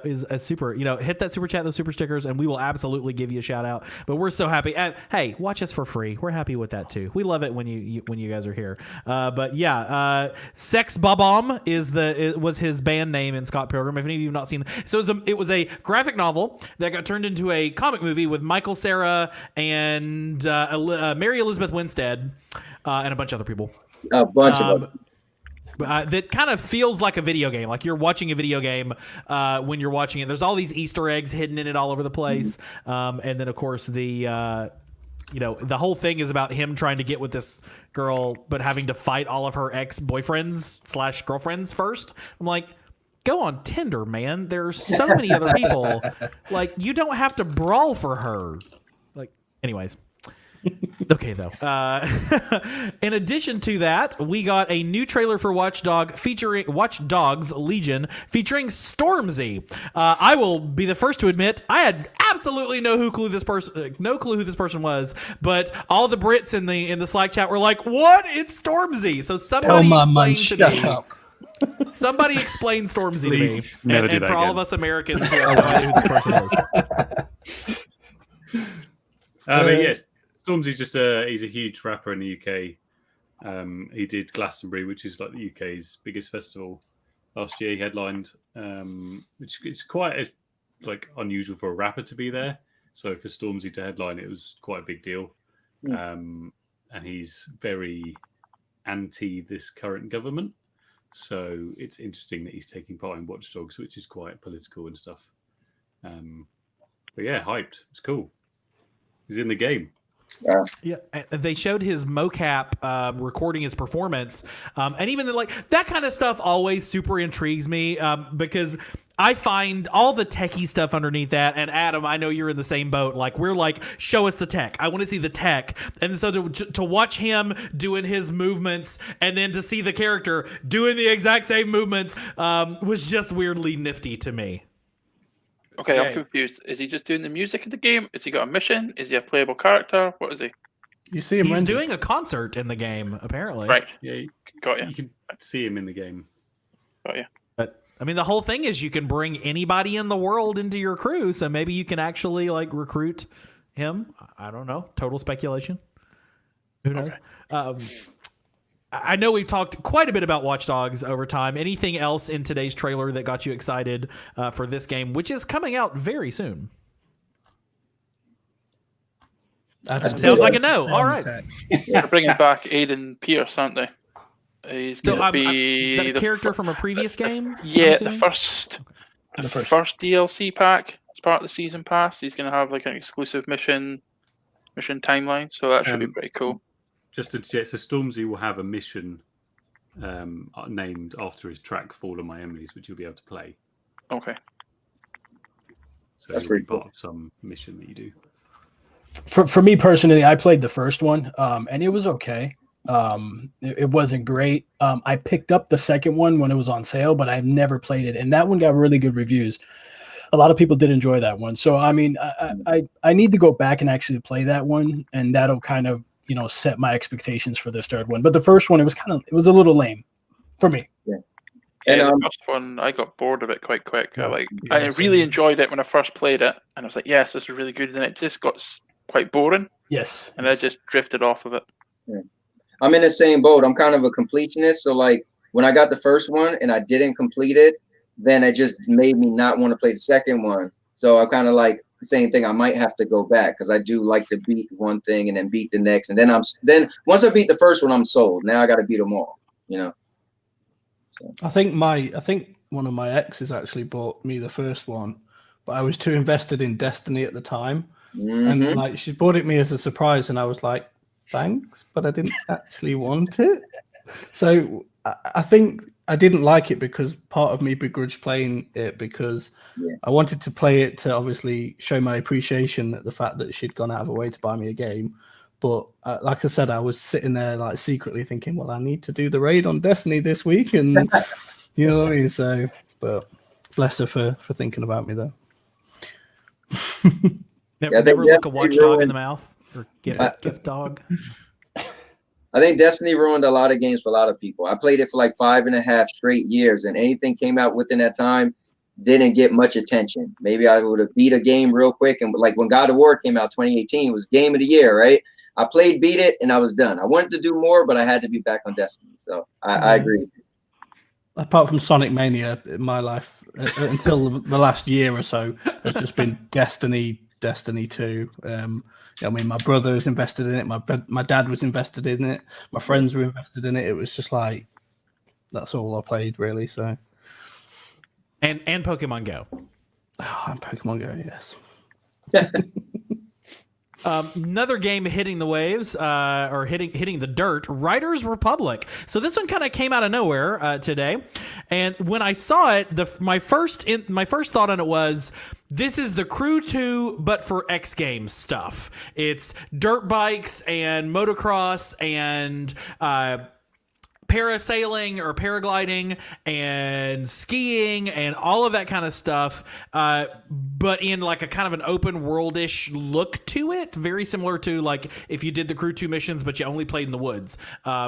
is a super, hit that super chat, those super stickers, and we will absolutely give you a shout out. But we're so happy. And hey, watch us for free. We're happy with that too. We love it when you guys are here. But yeah, Sex Bob-omb was his band name in Scott Pilgrim. If any of you have not seen it. So it was a graphic novel that got turned into a comic movie with Michael Cera and Mary Elizabeth Winstead and a bunch of other people. A bunch of them. That kind of feels like a video game, like you're watching a video game when you're watching it. There's all these Easter eggs hidden in it all over the place, and then of course the whole thing is about him trying to get with this girl, but having to fight all of her ex-boyfriends / girlfriends first. I'm like, go on Tinder, man. There's so many other people. Like, you don't have to brawl for her. Like, anyways. Okay, though. In addition to that, we got a new trailer for Watch Dogs Legion featuring Stormzy. I will be the first to admit I had absolutely no clue who this person was, but all the Brits in the Slack chat were like, "What? It's Stormzy!" So somebody explain to me. Somebody explain Stormzy to me, and for all of us Americans who have no idea who this person is. Yes. Stormzy's he's a huge rapper in the UK. He did Glastonbury, which is like the UK's biggest festival. Last year he headlined, which is quite unusual for a rapper to be there. So for Stormzy to headline, it was quite a big deal. And he's very anti this current government. So it's interesting that he's taking part in Watch Dogs, which is quite political and stuff. But yeah, hyped. It's cool. He's in the game. Yeah, they showed his mocap recording his performance, and even that kind of stuff always super intrigues me because I find all the techie stuff underneath that, and Adam, I know you're in the same boat. Like, we're like, show us the tech. I want to see the tech. And so to watch him doing his movements and then to see the character doing the exact same movements was just weirdly nifty to me. Okay, I'm confused. Is he just doing the music of the game? Is he got a mission? Is he a playable character? What is he? You see him. He's doing a concert in the game, apparently. Right. Yeah, Got you. you can see him in the game. Got you. But I mean, the whole thing is you can bring anybody in the world into your crew, so maybe you can actually like recruit him. I don't know. Total speculation. Who knows? Okay. I know we've talked quite a bit about Watch Dogs over time. Anything else in today's trailer that got you excited for this game, which is coming out very soon? Sounds like a no. All right. They're bringing back Aiden Pierce, aren't they? He's going to be the character from a previous game. Yeah, the first DLC pack as part of the season pass. He's going to have like an exclusive mission timeline, so that should be pretty cool. Just to check, so Stormzy will have a mission named after his track "Fall on My Emily's," which you'll be able to play. Okay. So that's pretty part of some mission that you do. For me personally, I played the first one, and it was okay. It wasn't great. I picked up the second one when it was on sale, but I've never played it, and that one got really good reviews. A lot of people did enjoy that one. So I mean, I need to go back and actually play that one, and that'll kind of set my expectations for this third one. But the first one, it was a little lame for me. Yeah. And the first one, I got bored of it quite quick. I really enjoyed it when I first played it, and I was like, yes, this is really good. And then it just got quite boring. Yes. And I just drifted off of it. Yeah. I'm in the same boat. I'm kind of a completionist. So like when I got the first one and I didn't complete it, then it just made me not want to play the second one. So I'm kind of like the same thing. I might have to go back because I do like to beat one thing and then beat the next. And then once I beat the first one, I'm sold. Now I got to beat them all, So. I think one of my exes actually bought me the first one, but I was too invested in Destiny at the time. Mm-hmm. And like she bought it me as a surprise, and I was like, thanks, but I didn't actually want it. So I think I didn't like it because part of me begrudged playing it because I wanted to play it to obviously show my appreciation at the fact that she'd gone out of her way to buy me a game. But like I said, I was sitting there like secretly thinking, well, I need to do the raid on Destiny this week, and you know what I mean. So, but bless her for thinking about me though. Never look a watchdog in the mouth or gift dog. I think Destiny ruined a lot of games for a lot of people. I played it for like 5.5 straight years, and anything came out within that time didn't get much attention. Maybe I would have beat a game real quick, and like when God of War came out 2018, it was game of the year, right? I played, beat it, and I was done. I wanted to do more, but I had to be back on Destiny. So I agree. Apart from Sonic Mania in my life, until the last year or so, has just been Destiny 2. I mean, my brother was invested in it. My dad was invested in it. My friends were invested in it. It was just like, that's all I played really. So, and Pokemon Go. Oh, and Pokemon Go, yes. Another game hitting the waves, or hitting the dirt. Riders Republic. So this one kind of came out of nowhere today, and when I saw it, my first thought on it was, this is the Crew 2, but for X Games stuff. It's dirt bikes and motocross and parasailing or paragliding and skiing and all of that kind of stuff, but in like a kind of an open world-ish look to it, very similar to like if you did the Crew 2 missions but you only played in the woods,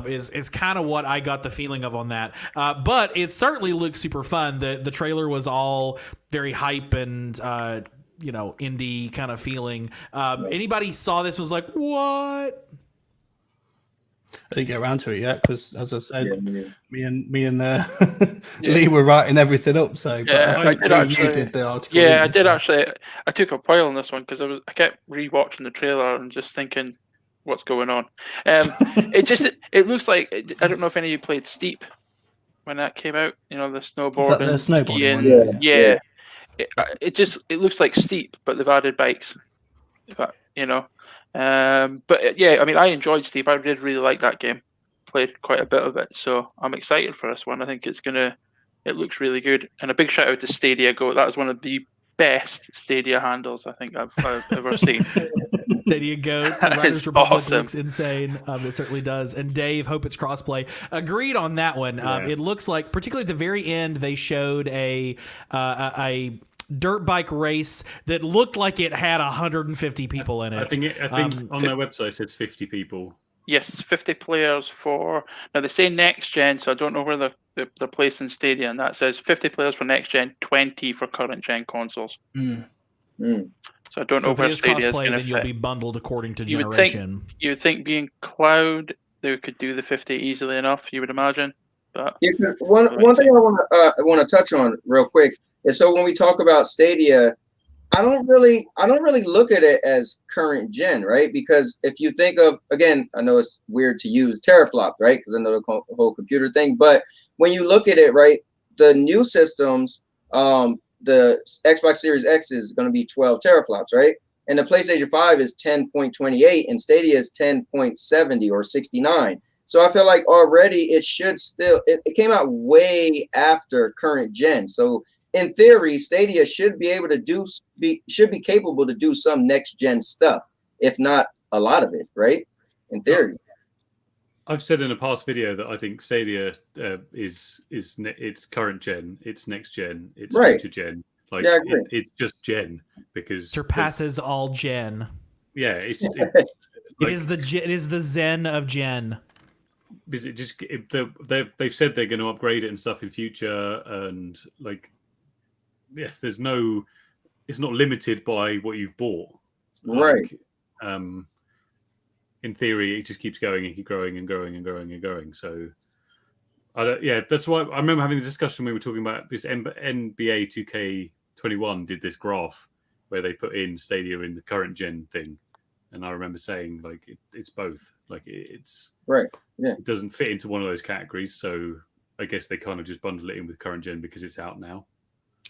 is kind of what I got the feeling of on that. But it certainly looks super fun. The trailer was all very hype and indie kind of feeling. Anybody saw this was like, what? I didn't get around to it yet because, as I said, me and Lee were writing everything up. So, I did actually. You did the article. Yeah, I did actually. I took a while on this one because I kept rewatching the trailer and just thinking, what's going on? It looks like, I don't know if any of you played Steep when that came out. The snowboard and skiing. One? Yeah. It looks like Steep, but they've added bikes. But I mean, I enjoyed Steep. I did really like that game. Played quite a bit of it, so I'm excited for this one. I think it's gonna it looks really good. And a big shout out to Stadia Go. That was one of the best Stadia handles I think I've ever seen. Stadia Go to That Riders is Republic awesome. looks insane. It certainly does. And Dave, hope it's crossplay. Agreed on that one. It looks like, particularly at the very end, they showed a dirt bike race that looked like it had 150 people in it. I think on their website it says 50 people. Yes, 50 players for... Now, they say next gen, so I don't know where they're placing Stadia, and that says 50 players for next gen, 20 for current gen consoles. Mm. So I don't know if it where is Stadia is crossplay, going to then you'll fit. be bundled according to You would generation. think being cloud, they could do the 50 easily enough, you would imagine. But One thing I want to touch on real quick is, so when we talk about Stadia, I don't really look at it as current gen, right? Because if you think of, again, I know it's weird to use teraflop, right? Because I know the whole computer thing, but when you look at it, right, the new systems, the Xbox Series X is going to be 12 teraflops, right? And the PlayStation 5 is 10.28 and Stadia is 10.70 or 69. So I feel like already it should still, it came out way after current gen. So in theory, Stadia should be able to should be capable to do some next gen stuff, if not a lot of it, right? In theory. I've said in a past video that I think Stadia is it's current gen, it's next gen, it's future gen. Like it's just gen because surpasses all gen. Yeah, it is the zen of gen. Is it just they've said they're going to upgrade it and stuff in future, and like it's not limited by what you've bought, right? In theory, it just keeps going and keep growing and growing and growing and growing. So, that's why I remember having the discussion we were talking about this. NBA 2K21 did this graph where they put in Stadia in the current gen thing, and I remember saying like it's both. Like it's right. Yeah, it doesn't fit into one of those categories, so I guess they kind of just bundle it in with current gen because it's out now.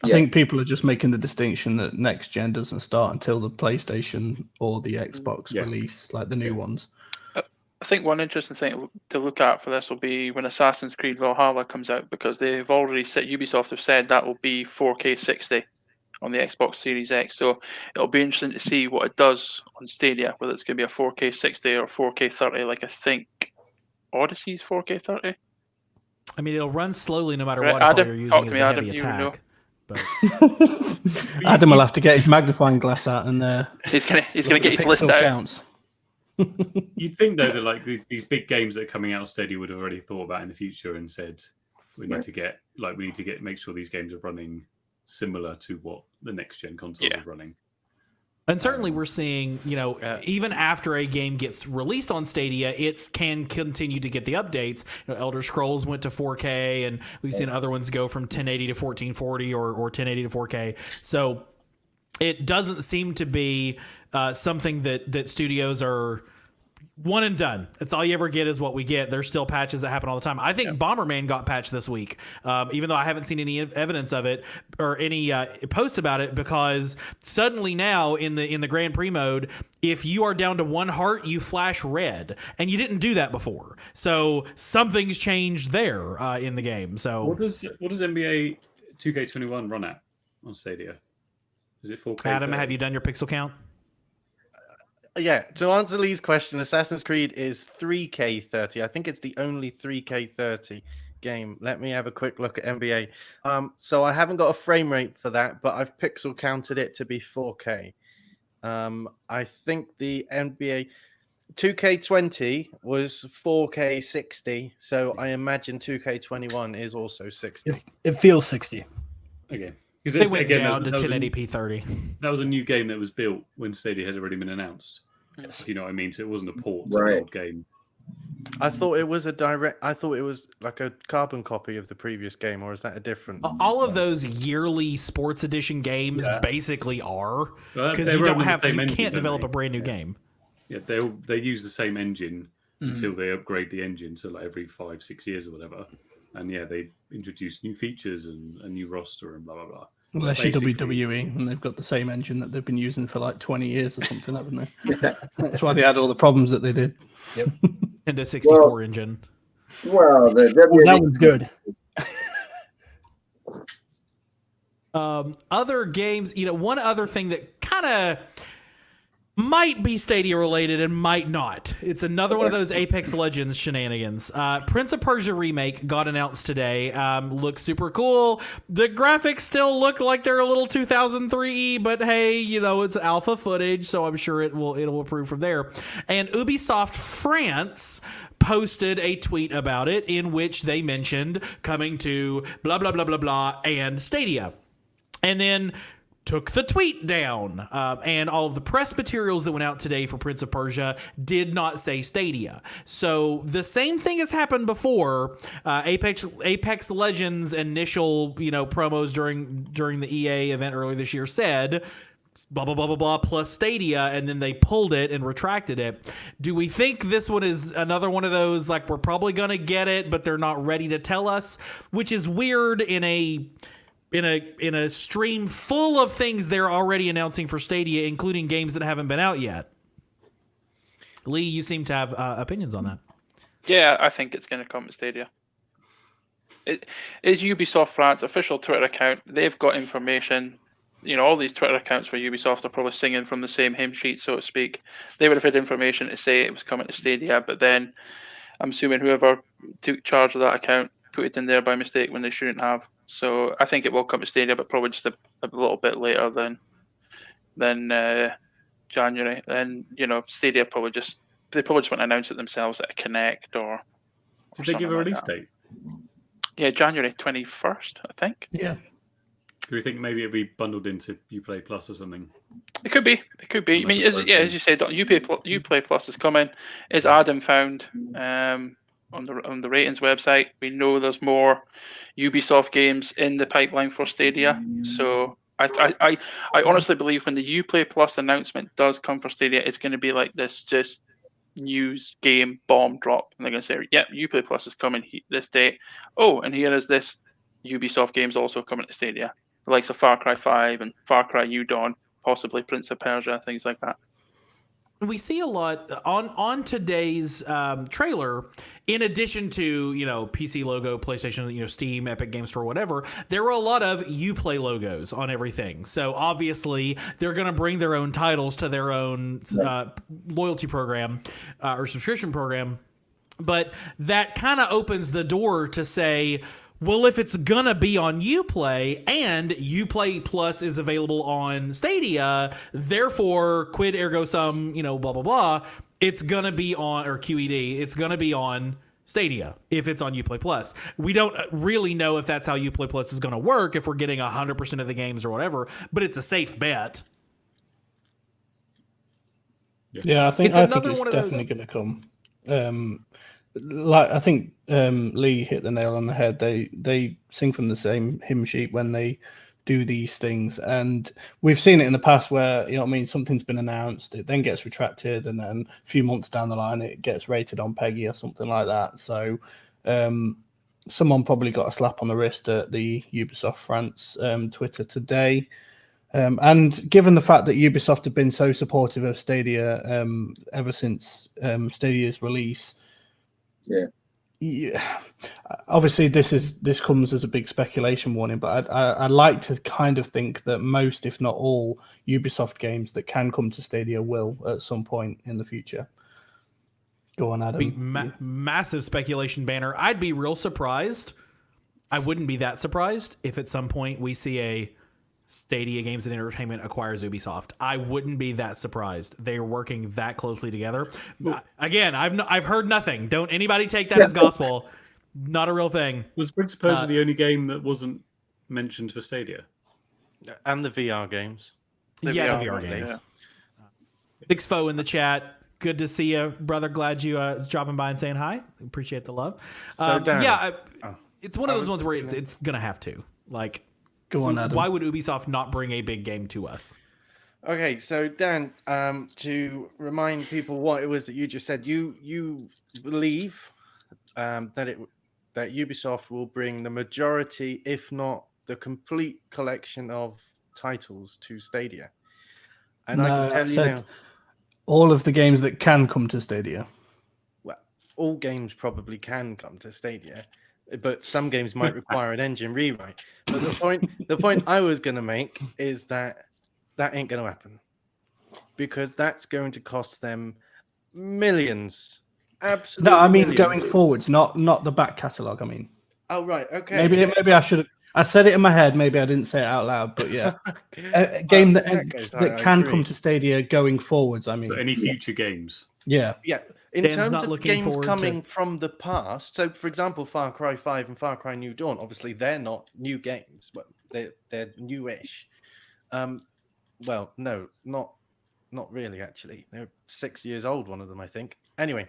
I think people are just making the distinction that next gen doesn't start until the PlayStation or the Xbox release, like the new ones. I think one interesting thing to look at for this will be when Assassin's Creed Valhalla comes out, because they've already said, Ubisoft have said that will be 4K 60 on the Xbox Series X. So it'll be interesting to see what it does on Stadia, whether it's going to be a 4K 60 or 4K 30, like I think Odyssey's 4K 30. I mean, it'll run slowly no matter Right, what. Adam, if all you're talk using to is me, the Adam, heavy you know. attack. But Adam will have to get his magnifying glass out and he's gonna get his list out. Counts. You'd think though that like these big games that are coming out of Stadia would have already thought about in the future and said we need to make sure these games are running similar to what the next gen consoles are running. And certainly we're seeing, even after a game gets released on Stadia, it can continue to get the updates. Elder Scrolls went to 4K, and we've seen other ones go from 1080 to 1440 or 1080 to 4K. So it doesn't seem to be something that studios are one and done. It's all you ever get is what we get. There's still patches that happen all the time. I think Bomberman got patched this week, even though I haven't seen any evidence of it or any posts about it, because suddenly now in the Grand Prix mode, if you are down to 1 heart, you flash red, and you didn't do that before. So something's changed there in the game. So what does NBA 2K21 run at on Stadia? Is it 4K? Adam, have you done your pixel count? Yeah, to answer Lee's question, Assassin's Creed is 3K 30. I think it's the only 3K 30 game. Let me have a quick look at NBA. So I haven't got a frame rate for that, but I've pixel counted it to be 4K. I think the NBA 2K20 was 4K 60, so I imagine 2K21 is also 60. It feels 60. Okay. They went down to 1080p 30. That was a new game that was built when Stadia had already been announced. Yes. You know what I mean? So it wasn't a port to an old game. I thought it was like a carbon copy of the previous game, or is that a different? All of those yearly sports edition games basically are, because you can't develop a brand new game. Yeah, they use the same engine until they upgrade the engine, so like every 5-6 years or whatever. And they introduce new features and a new roster and blah blah blah. Unless you're WWE and they've got the same engine that they've been using for like 20 years or something, haven't they? That's why they had all the problems that they did. Yep. And a 64 engine. Well, that one's good. Other games, one other thing that kind of might be Stadia related and might not. It's another one of those Apex Legends shenanigans. Prince of Persia Remake got announced today. Looks super cool. The graphics still look like they're a little 2003, but hey, it's alpha footage, so I'm sure it'll improve from there. And Ubisoft France posted a tweet about it in which they mentioned coming to blah, blah, blah, blah, blah, and Stadia. And then took the tweet down, and all of the press materials that went out today for Prince of Persia did not say Stadia. So the same thing has happened before. Apex Legends initial promos during the EA event earlier this year said blah blah blah blah blah plus Stadia, and then they pulled it and retracted it. Do we think this one is another one of those, like, we're probably gonna get it but they're not ready to tell us, which is weird in a stream full of things they're already announcing for Stadia, including games that haven't been out yet? Lee, you seem to have opinions on that. Yeah, I think it's going to come to Stadia. It is Ubisoft France official Twitter account. They've got information. All these Twitter accounts for Ubisoft are probably singing from the same hymn sheet, so to speak. They would have had information to say it was coming to Stadia, but then I'm assuming whoever took charge of that account put it in there by mistake when they shouldn't have. So I think it will come to Stadia, but probably just a little bit later than January. And Stadia they probably just want to announce it themselves at a Connect or. Did they give a release date? Yeah, January 21st, I think. Yeah. Do we think maybe it'll be bundled into Uplay Plus or something? It could be. It could be. I mean, as you said, Uplay Plus is coming. As Adam found on the ratings website, we know there's more Ubisoft games in the pipeline for Stadia. So I honestly believe when the Uplay Plus announcement does come for Stadia, it's going to be like this just news game bomb drop, and they're going to say, "Yep, Uplay Plus is coming this date. Oh, and here is this Ubisoft games also coming to Stadia." The likes of Far Cry 5 and Far Cry New Dawn, possibly Prince of Persia, things like that. We see a lot on today's trailer. In addition to PC logo, PlayStation, Steam, Epic Games Store, whatever, there were a lot of Uplay logos on everything. So obviously they're going to bring their own titles to their own loyalty program or subscription program. But that kind of opens the door to say, well, if it's gonna be on Uplay and Uplay Plus is available on Stadia, therefore quid ergo sum, blah blah blah, it's gonna be on, or QED, it's gonna be on Stadia if it's on Uplay Plus. We don't really know if that's how Uplay Plus is gonna work, if we're getting 100% of the games or whatever, but it's a safe bet. Yeah, I think it's definitely gonna come. I think Lee hit the nail on the head. They sing from the same hymn sheet when they do these things, and we've seen it in the past where something's been announced, it then gets retracted, and then a few months down the line it gets rated on Peggy or something like that. So someone probably got a slap on the wrist at the Ubisoft France Twitter today. And given the fact that Ubisoft have been so supportive of Stadia ever since Stadia's release. Yeah. Obviously, this comes as a big speculation warning, but I like to kind of think that most, if not all, Ubisoft games that can come to Stadia will at some point in the future. Go on, Adam. Massive speculation banner. I'd be real surprised. I wouldn't be that surprised if at some point we see a Stadia Games and Entertainment acquires Ubisoft. I wouldn't be that surprised. They're working that closely together. Again, I've heard nothing. Don't anybody take that as gospel. Not a real thing. Was Prince of Persia the only game that wasn't mentioned for Stadia? And the VR games. The VR games. Six Foe in the chat. Good to see you, brother. Glad you dropping by and saying hi. Appreciate the love. It's one of those ones where it's gonna have to Go on, Adam. Why would Ubisoft not bring a big game to us? Okay, so Dan, to remind people what it was that you just said, you believe that Ubisoft will bring the majority, if not the complete collection of titles to Stadia. And I can tell you now, all of the games that can come to Stadia. Well, all games probably can come to Stadia. but some games might require an engine rewrite. But the point I was going to make is that ain't going to happen, because that's going to cost them millions. Absolutely. No, I mean millions. going forwards, not the back catalogue. I mean, Oh right, okay. maybe I should have. I said it in my head. Maybe I didn't say it out loud. But yeah, a game that can come to Stadia going forwards. I mean, So any future games? yeah. In Dan's terms not of looking games forward coming to- from the past, so for example, Far Cry 5 and Far Cry New Dawn, obviously they're not new games, but they're newish. Well, no, not really. Actually, they're 6 years old. One of them, I think. Anyway,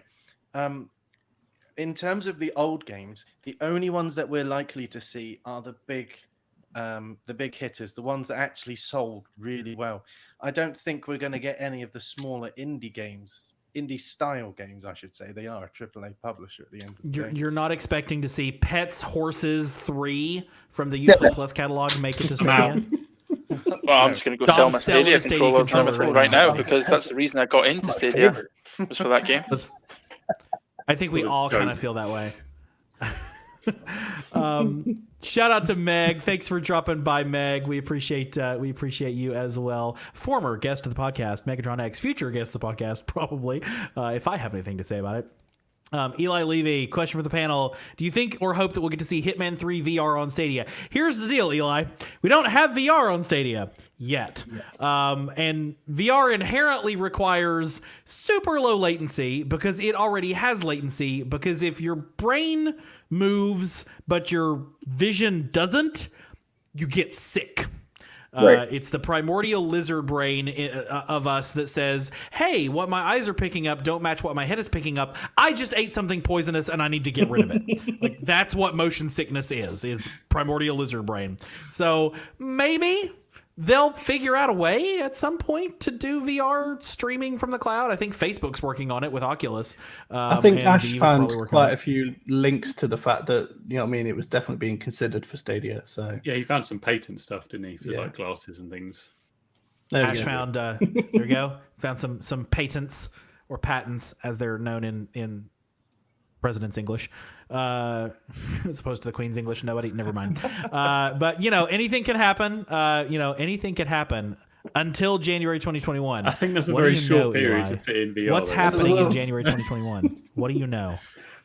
in terms of the old games, the only ones that we're likely to see are the big hitters, the ones that actually sold really well. I don't think we're going to get any of the smaller indie games, indie style games, I should say. They are a AAA publisher at the end of the day. You're not expecting to see Pets Horses 3 from the Uplay Plus catalog make it to Stadia? Well, I'm just going to go sell my selling Stadia the Stadia controller controller right now right because that's the reason I got into Stadia, was for that game. I think we all kind of feel that way. Shout out to Meg. Thanks for dropping by, Meg. We appreciate you as well. Former guest of the podcast, Megatron X. Future guest of the podcast, probably, if I have anything to say about it. Eli Levy, question for the panel. Do you think or hope that we'll get to see Hitman 3 VR on Stadia? Here's the deal, Eli. We don't have VR on Stadia yet. And VR inherently requires super low latency because it already has latency. Because if your brain moves but your vision doesn't, you get sick. Right. It's the primordial lizard brain of us that says, hey, what my eyes are picking up don't match what my head is picking up. I just ate something poisonous and I need to get rid of it. Like, that's what motion sickness is primordial lizard brain. So maybe they'll figure out a way at some point to do VR streaming from the cloud. I think Facebook's working on it with Oculus. I think Ash Vive's found probably working quite on a it. few links to the fact that, it was definitely being considered for Stadia. So Yeah, he found some patent stuff, didn't he, for Yeah. like glasses and things. there we Ash go. found there we go. Found some patents or patents as they're known in President's English, as opposed to the Queen's English. Never mind. But anything can happen. Anything can happen until January 2021. I think that's a What very do you short know, period Eli? to fit in VR. What's though. happening in January 2021? What do you know?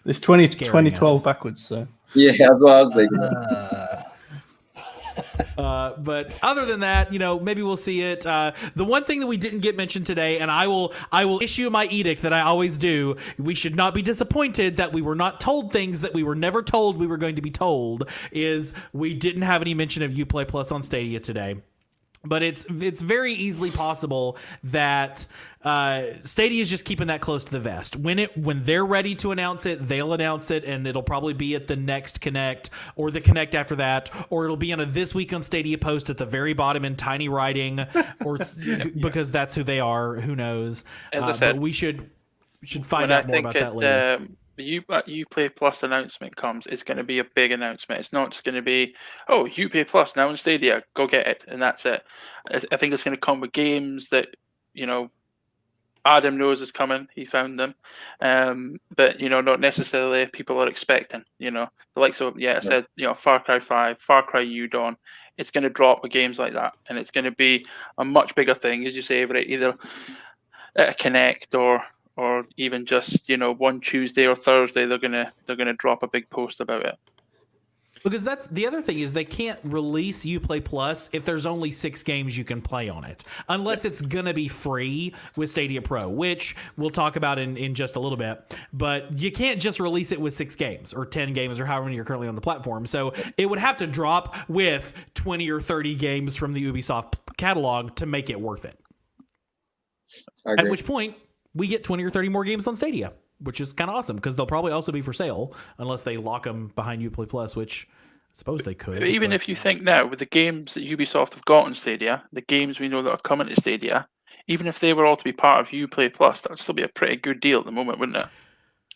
It's Scaring 2012 us. backwards. So Yeah, that's what I was thinking. But other than that, maybe we'll see it. The one thing that we didn't get mentioned today, and I will issue my edict that I always do. We should not be disappointed that we were not told things that we were never told we were going to be told. Is we didn't have any mention of Uplay Plus on Stadia today. But it's very easily possible that Stadia is just keeping that close to the vest. When they're ready to announce it, they'll announce it, and it'll probably be at the next Connect or the Connect after that, or it'll be on a This Week on Stadia post at the very bottom in tiny writing, or because that's who they are. Who knows? As I said, but we should find when out I more think about that later. the Uplay Plus announcement comes, it's going to be a big announcement. It's not just going to be, oh, Uplay Plus now in Stadia, go get it, and that's it. I think it's going to come with games that, Adam knows is coming. He found them, but not necessarily people are expecting. The likes of I said, Far Cry 5, Far Cry New Dawn. It's going to drop with games like that, and it's going to be a much bigger thing, as you say, right? Either at a Connect or even just one Tuesday or Thursday, they're gonna drop a big post about it. Because that's the other thing is they can't release Uplay Plus if there's only 6 games you can play on it, unless it's gonna be free with Stadia Pro, which we'll talk about in just a little bit. But you can't just release it with 6 games or 10 games or however many you're currently on the platform. So it would have to drop with 20 or 30 games from the Ubisoft catalog to make it worth it. I At agree. which point we get 20 or 30 more games on Stadia, which is kind of awesome because they'll probably also be for sale unless they lock them behind Uplay Plus, which I suppose they could. Even if you think now with the games that Ubisoft have got on Stadia, the games we know that are coming to Stadia, even if they were all to be part of Uplay Plus, that'd still be a pretty good deal at the moment, wouldn't it?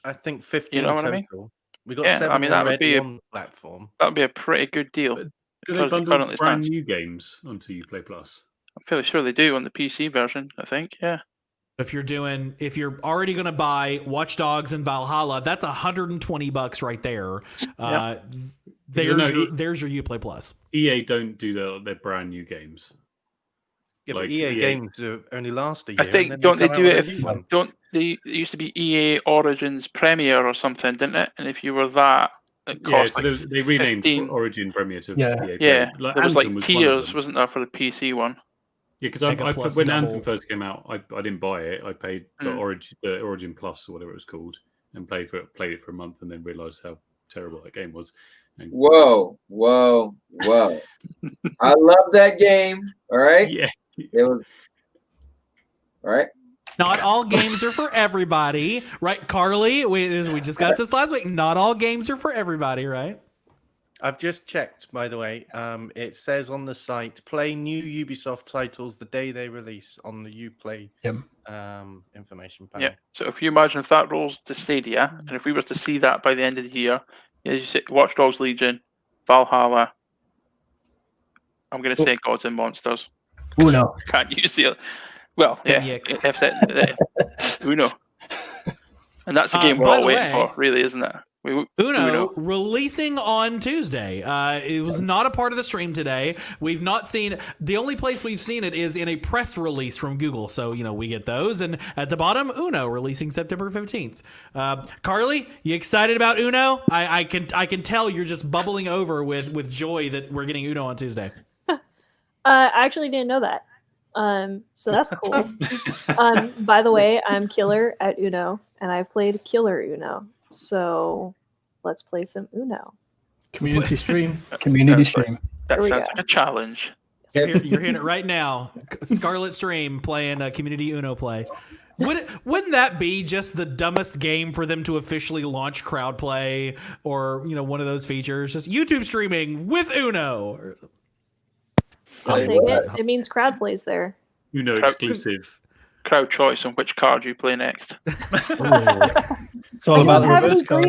I think 15 You know what I total. mean? We got Yeah, 7 that would already be on the platform. That'd be a pretty good deal. Do Because they it bundle currently brand stands. new games onto Uplay Plus? I'm fairly sure they do on the PC version. I think, yeah. If you're already going to buy Watch Dogs and Valhalla, that's $120 right there. There's your Uplay Plus. EA don't do their brand new games. Yeah, but EA games only last a year. I think don't they do it if it used to be EA Origins Premier or something, didn't it? And if you were that, it cost they renamed 15. Origin Premier to EA. Yeah, Like, there was Anthem like was one of tiers, them. wasn't there, for the PC one? Yeah, because when Anthem first came out, I didn't buy it. I paid for Origin Plus or whatever it was called, and played it for a month, and then realised how terrible that game was. And Whoa! I love that game. All right. yeah, It was all right. Not all games are for everybody, right, Carly? We discussed this last week. Not all games are for everybody, right? I've just checked, by the way. It says on the site, play new Ubisoft titles the day they release on the Uplay information panel. Yeah. So if you imagine if that rolls to Stadia, and if we were to see that by the end of the year, as you say, Watch Dogs Legion, Valhalla, I'm going to say Gods and Monsters. Uno. Can't use the... Well, yeah. Uno. And that's the game we're all waiting for, really, isn't it? Uno releasing on Tuesday. It was not a part of the stream today. We've not seen, the only place we've seen it is in a press release from Google. So, we get those. And at the bottom, Uno releasing September 15th. Carly, you excited about Uno? I can tell you're just bubbling over with joy that we're getting Uno on Tuesday. I actually didn't know that. So that's cool. By the way, I'm killer at Uno, and I've played Killer Uno. So let's play some Uno. Community stream. Community stream. That sounds like a challenge. You're hearing it right now. Scarlet Stream playing a community Uno play. Wouldn't that be just the dumbest game for them to officially launch crowd play or one of those features? Just YouTube streaming with Uno. I'll take it. It means crowd plays there. Uno exclusive. Crowd choice on which card you play next. It's all about the reverse card.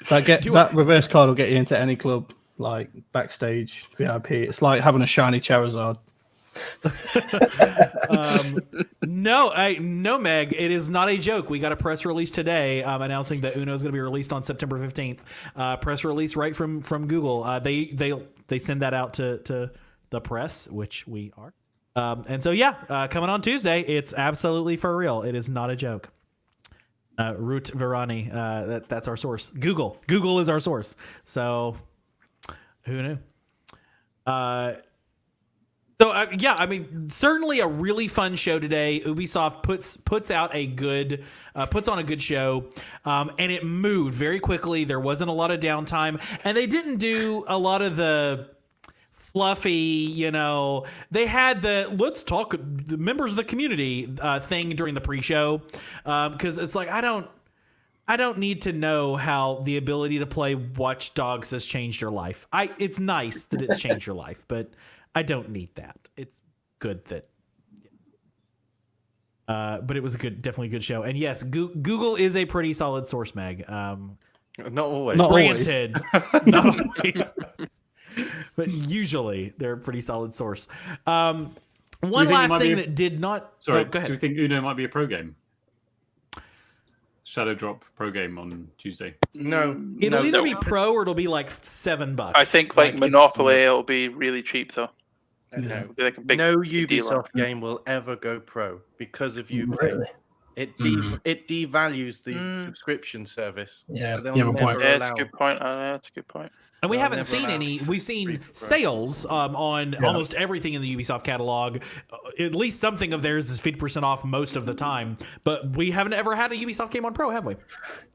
That reverse card will get you into any club, like backstage, VIP. It's like having a shiny Charizard. No, Meg, it is not a joke. We got a press release today announcing that Uno is going to be released on September 15th. Press release right from Google. They send that out to the press, which we are. And so, coming on Tuesday, it's absolutely for real. It is not a joke. Root Virani, that's our source. Google is our source. So, who knew? Certainly a really fun show today. Ubisoft puts on a good show, and it moved very quickly. There wasn't a lot of downtime, and they didn't do a lot of the fluffy, they had the let's talk the members of the community thing during the pre-show, because it's like I don't need to know how the ability to play Watch Dogs has changed your life. It's nice that it's changed your life, but I don't need that. It's good that, but it was definitely a good show. And yes, Google is a pretty solid source, Meg. Not always. Granted, not always. But usually they're a pretty solid source. One last thing that did not... Sorry, go ahead. Do you think Uno might be a pro game? Shadow Drop pro game on Tuesday. No. It'll either be pro or it'll be like $7. I think like Monopoly, it'll be really cheap though. No, like a big Ubisoft game will ever go pro because of Uplay. Really? It devalues the subscription service. Yeah, So they'll you have a point. never That's a allow- good point. That's a good point. And we They'll haven't never seen allow any. We've seen free to pro. sales on almost everything in the Ubisoft catalog. At least something of theirs is 50% off most of the time. But we haven't ever had a Ubisoft game on pro, have we?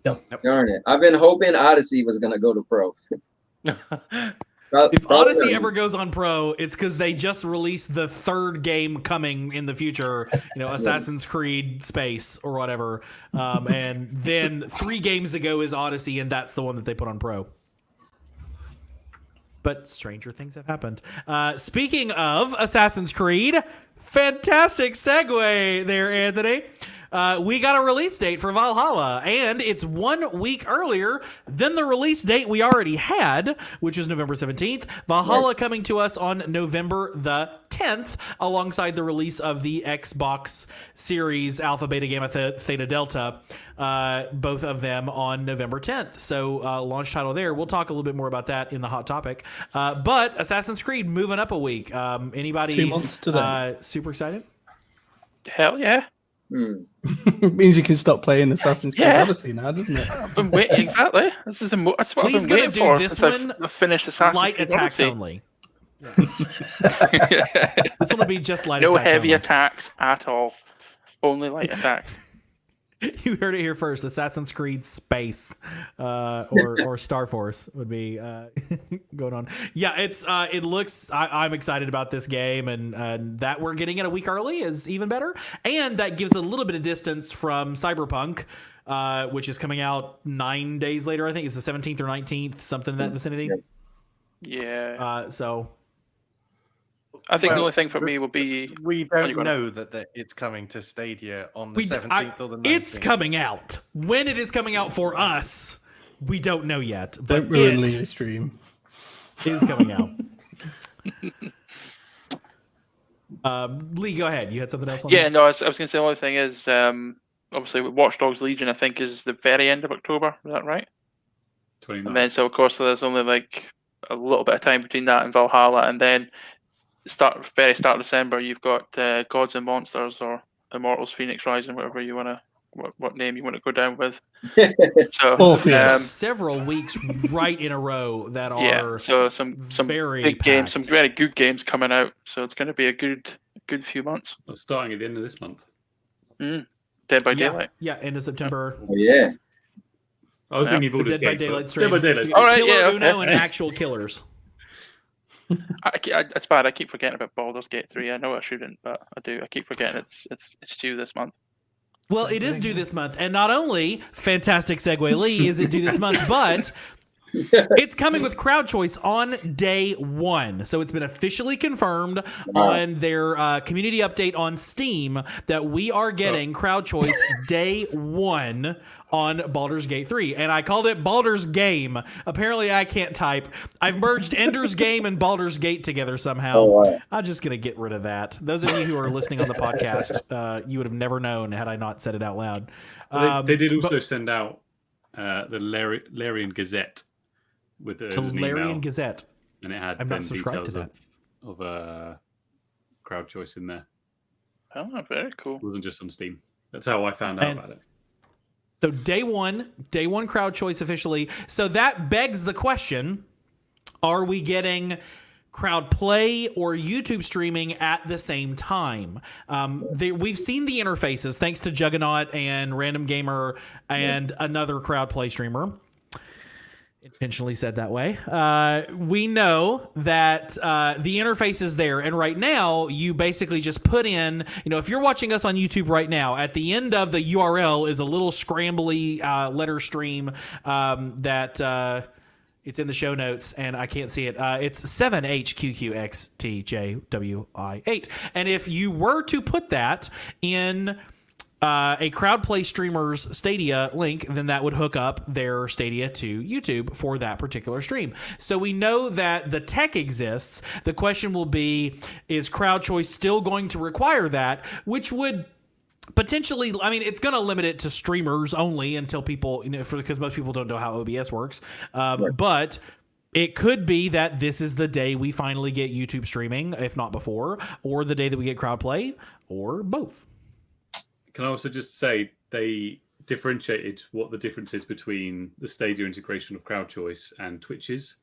Darn it! I've been hoping Odyssey was gonna go to pro. If Odyssey ever goes on pro, it's because they just released the third game coming in the future, Assassin's Creed Space or whatever. And then 3 games ago is Odyssey, and that's the one that they put on pro. But stranger things have happened. Speaking of Assassin's Creed, fantastic segue there, Anthony. we got a release date for Valhalla, and it's 1 week earlier than the release date we already had, which was November 17th. Valhalla coming to us on November the 10th, alongside the release of the Xbox Series Alpha, Beta, Gamma, Theta, Delta, both of them on November 10th. So launch title there. We'll talk a little bit more about that in the hot topic. But Assassin's Creed moving up a week. Anybody 2 months today. Super excited? Hell yeah. Means you can stop playing Assassin's Creed Odyssey now, doesn't it? I've been waiting, exactly. That's what Lee's I've been gonna waiting do for this since one I've finished Assassin's Light Creed attacks Odyssey. only. This one will be just light No attacks heavy only. attacks at all. Only light attacks. You heard it here first. Assassin's Creed Space, or Star Force would be going on. Yeah, it looks. I'm excited about this game, and that we're getting it a week early is even better. And that gives a little bit of distance from Cyberpunk, which is coming out 9 days later. I think it's the 17th or 19th, something in that vicinity. Yeah. So I think the Well, only thing for me will be We you don't got it. know that it's coming to Stadia on the 17th or the 19th. it's coming out. When it is coming out for us, we don't know yet. But Don't ruin it Lee's stream. is coming out. Lee, go ahead. You had something else on Yeah, that? no, I was going to say the only thing is obviously with Watch Dogs Legion, I think is the very end of October. Is that right? 29. And then so of course there's only like a little bit of time between that and Valhalla, and then very start of December you've got Gods and Monsters or Immortals, Fenyx Rising, whatever you want to what name you want to go down with. So several weeks right in a row that are so some very big games, packed. some very good games coming out. So it's going to be a good few months. Well, starting at the end of this month. Dead by Daylight. Yeah, end of September. Oh, yeah. I was thinking Baldur's Dead by Gate, Daylight but stream. Dead by Daylight. All right, Killer yeah, Uno okay. and actual killers. It's bad. I keep forgetting about Baldur's Gate 3. I know I shouldn't, but I do. I keep forgetting it's due this month. Well, it is due this month, and not only fantastic segue, Lee, is it due this month, but it's coming with crowd choice on day one. So it's been officially confirmed on their community update on Steam that we are getting crowd choice day one on Baldur's Gate 3. And I called it Baldur's Game. Apparently I can't type. I've merged Ender's Game and Baldur's Gate together somehow. Oh, wow. I'm just going to get rid of that. Those of you who are listening on the podcast, you would have never known had I not said it out loud. They did also send out the Larian Gazette with The an Larian email, Gazette. and it had I'm then not subscribed to details that. of crowd choice in there. Oh, very cool. It wasn't just on Steam. That's how I found out And- about it. So day one crowd choice officially. So that begs the question, are we getting crowd play or YouTube streaming at the same time? We've seen the interfaces thanks to Juggernaut and Random Gamer and another crowd play streamer. Intentionally said that way. We know that the interface is there, and right now you basically just put in, if you're watching us on YouTube right now, at the end of the URL is a little scrambly letter stream that it's in the show notes, and I can't see it. It's 7HQQXTJWI8, and if you were to put that in a crowd play streamer's Stadia link, then that would hook up their Stadia to YouTube for that particular stream. So we know that the tech exists. The question will be, is crowd choice still going to require that? Which would potentially, it's going to limit it to streamers only until people, because most people don't know how OBS works. But it could be that this is the day we finally get YouTube streaming, if not before, or the day that we get crowd play, or both. Can I also just say they differentiated what the difference is between the Stadia integration of crowd choice and Twitch's.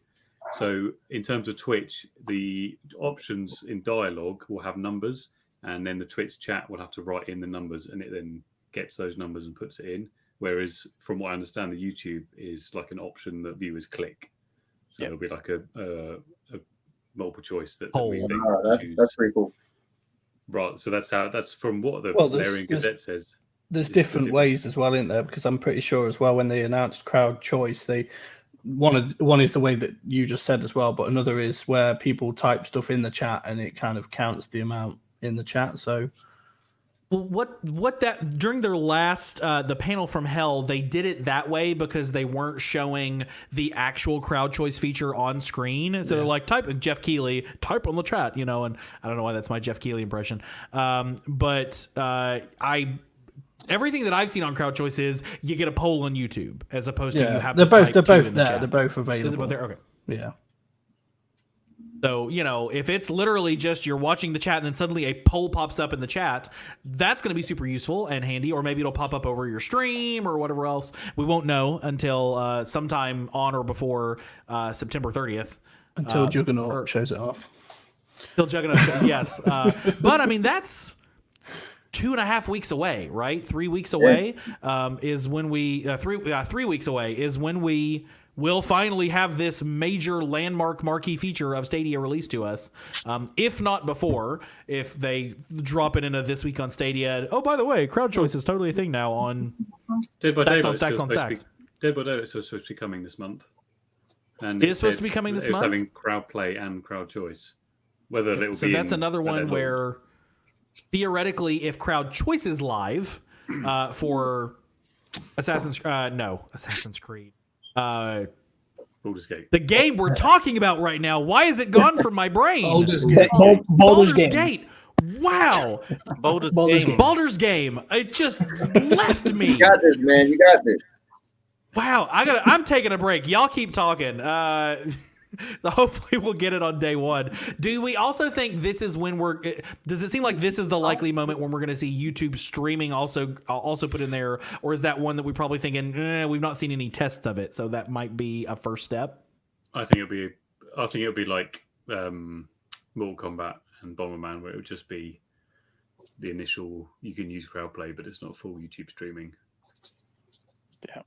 So in terms of Twitch, the options in dialogue will have numbers, and then the Twitch chat will have to write in the numbers, and it then gets those numbers and puts it in. Whereas from what I understand, the YouTube is like an option that viewers click. So it'll be like a multiple choice that we choose. That's pretty cool. Right, so that's from what the Well, Larian Gazette says. There's different ways as well, isn't there? Because I'm pretty sure as well when they announced crowd choice, one is the way that you just said as well, but another is where people type stuff in the chat and it kind of counts the amount in the chat. So What that during their last the panel from hell, they did it that way because they weren't showing the actual crowd choice feature on screen. So they're like, type Jeff Keighley, type on the chat, and I don't know why that's my Jeff Keighley impression. But everything that I've seen on crowd choice is you get a poll on YouTube as opposed to you have they're to both type they're two both in the there. chat. They're both available. Is it both there? Okay. Yeah. So, if it's literally just you're watching the chat and then suddenly a poll pops up in the chat, that's going to be super useful and handy. Or maybe it'll pop up over your stream or whatever else. We won't know until sometime on or before September 30th. Until Juggernaut shows it off. Till Juggernaut, yes. But, I mean, that's 2.5 weeks away, right? 3 weeks away is when we... 3 weeks away is when we... We'll finally have this major landmark marquee feature of Stadia released to us. If not before, if they drop it into This Week on Stadia. Oh, by the way, crowd choice is totally a thing now on Dead by Stacks Daylight on Stacks on Stacks. Dead by Daylight is supposed to be coming this month. And It is supposed to be coming this it's month? having crowd play and crowd choice. Whether it will So be that's in another when one they where theoretically, if crowd choice is live for Assassin's Creed. Baldur's Gate. The game we're talking about right now. Why is it gone from my brain? Baldur's Baldur's Gate. Gate. Wow. Baldur's Game. Baldur's Game. It just left me. You got this, man. You got this. Wow. I'm taking a break. Y'all keep talking. Hopefully we'll get it on day one. Do we also think this is when does it seem like this is the likely moment when we're going to see YouTube streaming also put in there? Or is that one that we probably thinking, we've not seen any tests of it. So that might be a first step. I think it'll be like Mortal Kombat and Bomberman, where it would just be the initial, you can use crowd play, but it's not full YouTube streaming. Yeah.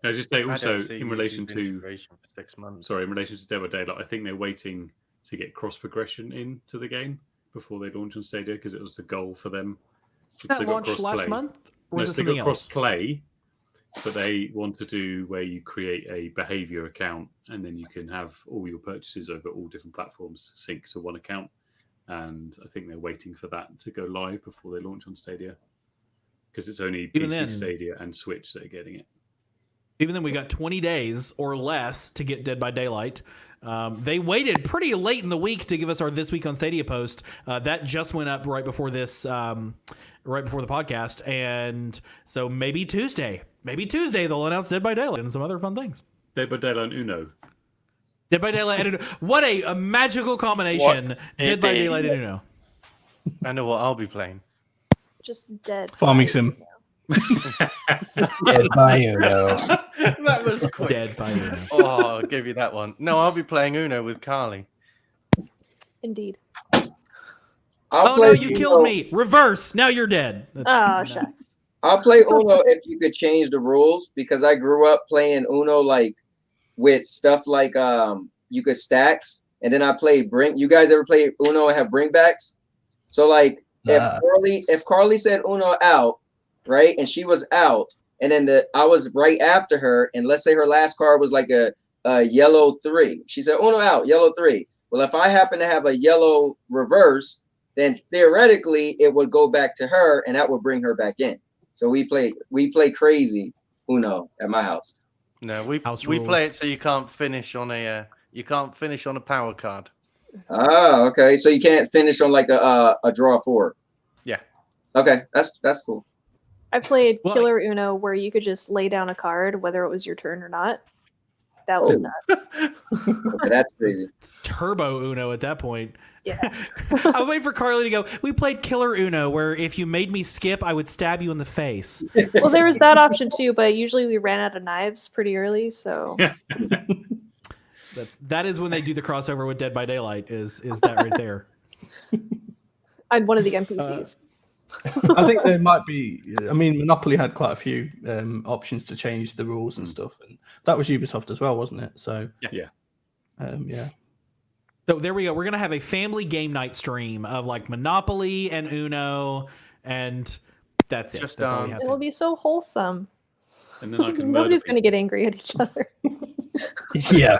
I just say I also don't see in relation YouTube to integration for 6 months. in relation to Dead by Daylight, I think they're waiting to get cross progression into the game before they launch on Stadia because it was the goal for them. Because That launched last month? Or is it they something got else? cross play, but they want to do where you create a behavior account and then you can have all your purchases over all different platforms sync to one account. And I think they're waiting for that to go live before they launch on Stadia because it's only Even PC, then- Stadia, and Switch that are getting it. Even then, we got 20 days or less to get Dead by Daylight. They waited pretty late in the week to give us our This Week on Stadia post. That just went up right before this, right before the podcast. And so maybe Tuesday they'll announce Dead by Daylight and some other fun things. Dead by Daylight and Uno. Dead by Daylight and Uno. What a magical combination. What Dead by a- Daylight and Uno. I know what I'll be playing. Just dead. Farming sim. Dead by Uno. That was quick. Dead by Uno. Oh, I'll give you that one. No, I'll be playing Uno with Carly. Indeed. I'll Oh, play no, you Uno. killed me. Reverse. Now you're dead. Oh, That's- shucks. I'll play Uno if you could change the rules because I grew up playing Uno like with stuff like you could stacks, and then I played bring. You guys ever play Uno and have bringbacks? So like if Carly said Uno out, right, and she was out, and then I was right after her, and let's say her last card was like a yellow 3. She said Uno out, yellow 3. Well, if I happen to have a yellow reverse, then theoretically it would go back to her, and that would bring her back in. So we play crazy Uno at my house. No, we House play rules. it so you can't finish on a power card. Ah, okay. So you can't finish on like a draw 4. Yeah. Okay, that's cool. I played Well, Killer Uno where you could just lay down a card whether it was your turn or not. That was Oh. nuts. Okay, that's crazy. Turbo Uno at that point. Yeah. I was waiting for Carly to go, we played Killer Uno, where if you made me skip, I would stab you in the face. Well, there was that option too, but usually we ran out of knives pretty early, so That is when they do the crossover with Dead by Daylight, is that right there. I'm one of the NPCs. I think there might be. I mean, Monopoly had quite a few options to change the rules and stuff, and that was Ubisoft as well, wasn't it? So Yeah. yeah. So there we go. We're going to have a family game night stream of like Monopoly and Uno, and that's it. Just, That's all we have It will to be so wholesome. And then I can Nobody's murder going to get angry at each other. Yeah.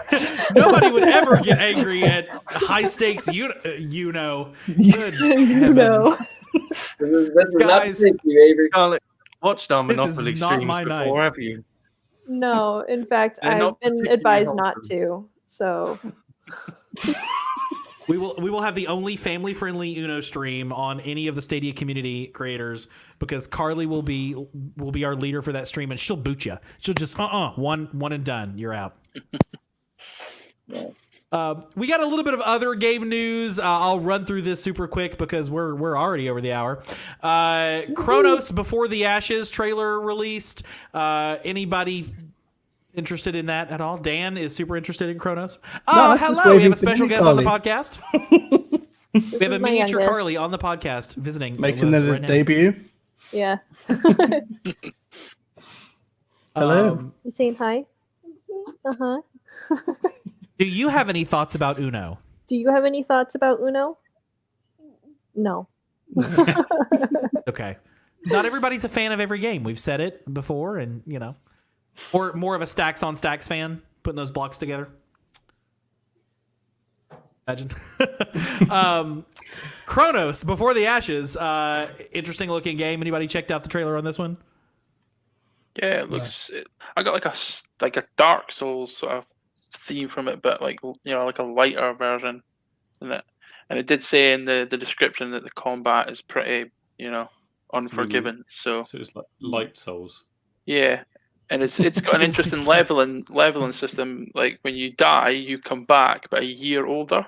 Nobody would ever get angry at high stakes Uno. Good You know. heavens. This is not Guys. the you, Avery. Charlotte, watched our This is Monopoly not streams my before, night. have you? No, in fact, They're I've not been particularly advised not wholesome. to. So We will have the only family friendly Uno stream on any of the Stadia community creators because Carly will be our leader for that stream and she'll boot you. She'll just one and done. You're out. We got a little bit of other game news. I'll run through this super quick because we're already over the hour. Chronos Before the Ashes trailer released. Anybody interested in that at all? Dan is super interested in Chronos. Oh, I'm just hello. We have waiting a for special you, guest on the Carly. podcast. We have a is my miniature youngest. Carly on the podcast visiting. Making with us their right now. debut. yeah, Hello. you saying hi? Uh huh. Do you have any thoughts about Uno? Do you have any thoughts about Uno? No. Okay. Not everybody's a fan of every game. We've said it before, and or more of a stacks on stacks fan, putting those blocks together. Imagine. Chronos Before the Ashes. Interesting looking game. Anybody checked out the trailer on this one? Yeah, it looks. I got like a Dark Souls sort of theme from it, but like like a lighter version, and it did say in the description that the combat is pretty unforgiving. So it's like light souls. yeah, and it's got an interesting leveling system. Like when you die, you come back, but a year older.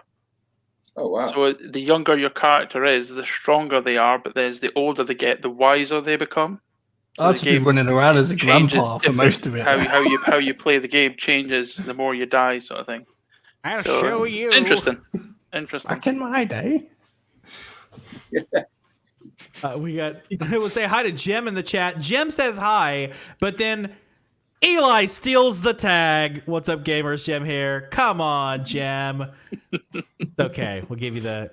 Oh wow. So the younger your character is, the stronger they are. But then as the older they get, the wiser they become. So I've just been running around as a changes grandpa for different. most of it. How you play the game changes the more you die, sort of thing. I'll So, show you. It's interesting. Interesting. Back in my day. We got. We'll say hi to Jem in the chat. Jem says hi, but then Eli steals the tag. What's up, gamers? Jem here. Come on, Jem. Okay, we'll give you the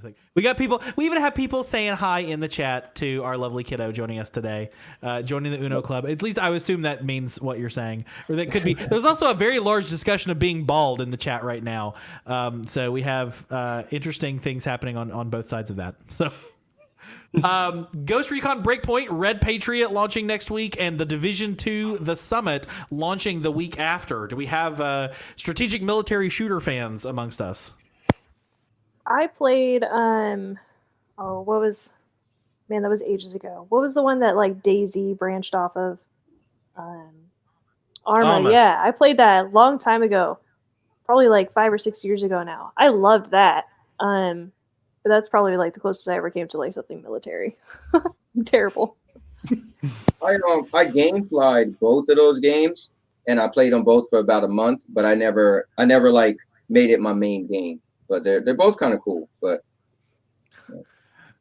thing. We got people. We even have people saying hi in the chat to our lovely kiddo joining us today, joining the Uno Club. At least I would assume that means what you're saying, or that could be. There's also a very large discussion of being bald in the chat right now. So we have interesting things happening on both sides of that. So. Ghost Recon Breakpoint Red Patriot launching next week, and the Division 2 The Summit launching the week after. Do we have strategic military shooter fans amongst us? I played that was ages ago. What was the one that like Daisy branched off of? Arma. Yeah, I played that a long time ago. Probably like 5 or 6 years ago now. I loved that. But that's probably like the closest I ever came to like something military. Terrible. I gameflied both of those games, and I played them both for about a month. But I never like made it my main game. But they're both kind of cool. But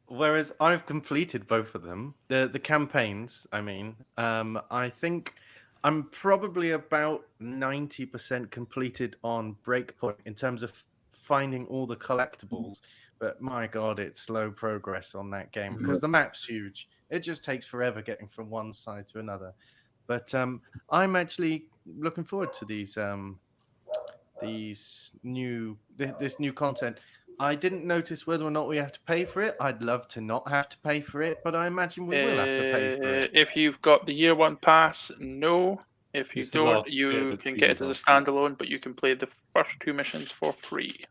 Whereas I've completed both of them, the campaigns. I mean, I think I'm probably about 90% completed on Breakpoint in terms of finding all the collectibles. But my God, it's slow progress on that game because the map's huge. It just takes forever getting from one side to another. But I'm actually looking forward to this new content. I didn't notice whether or not we have to pay for it. I'd love to not have to pay for it, but I imagine we will have to pay for it. If you've got the year one pass, no. If you It's the don't, last bit you of can the get it as a standalone, but you can play the first 2 missions for free.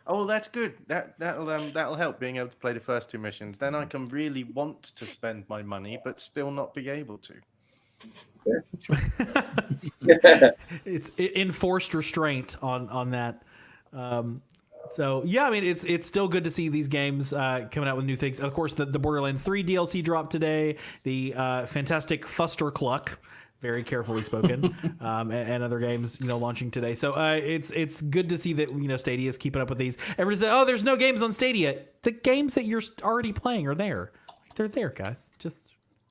Oh, well, that's good. That'll help being able to play the first 2 missions. Then I can really want to spend my money, but still not be able to. It's enforced restraint on that. So yeah, I mean it's still good to see these games coming out with new things. Of course, the Borderlands 3 DLC dropped today. The fantastic Fuster Cluck, very carefully spoken, and other games launching today. So it's good to see that Stadia is keeping up with these. Everybody said, "Oh, there's no games on Stadia." The games that you're already playing are there. They're there, guys.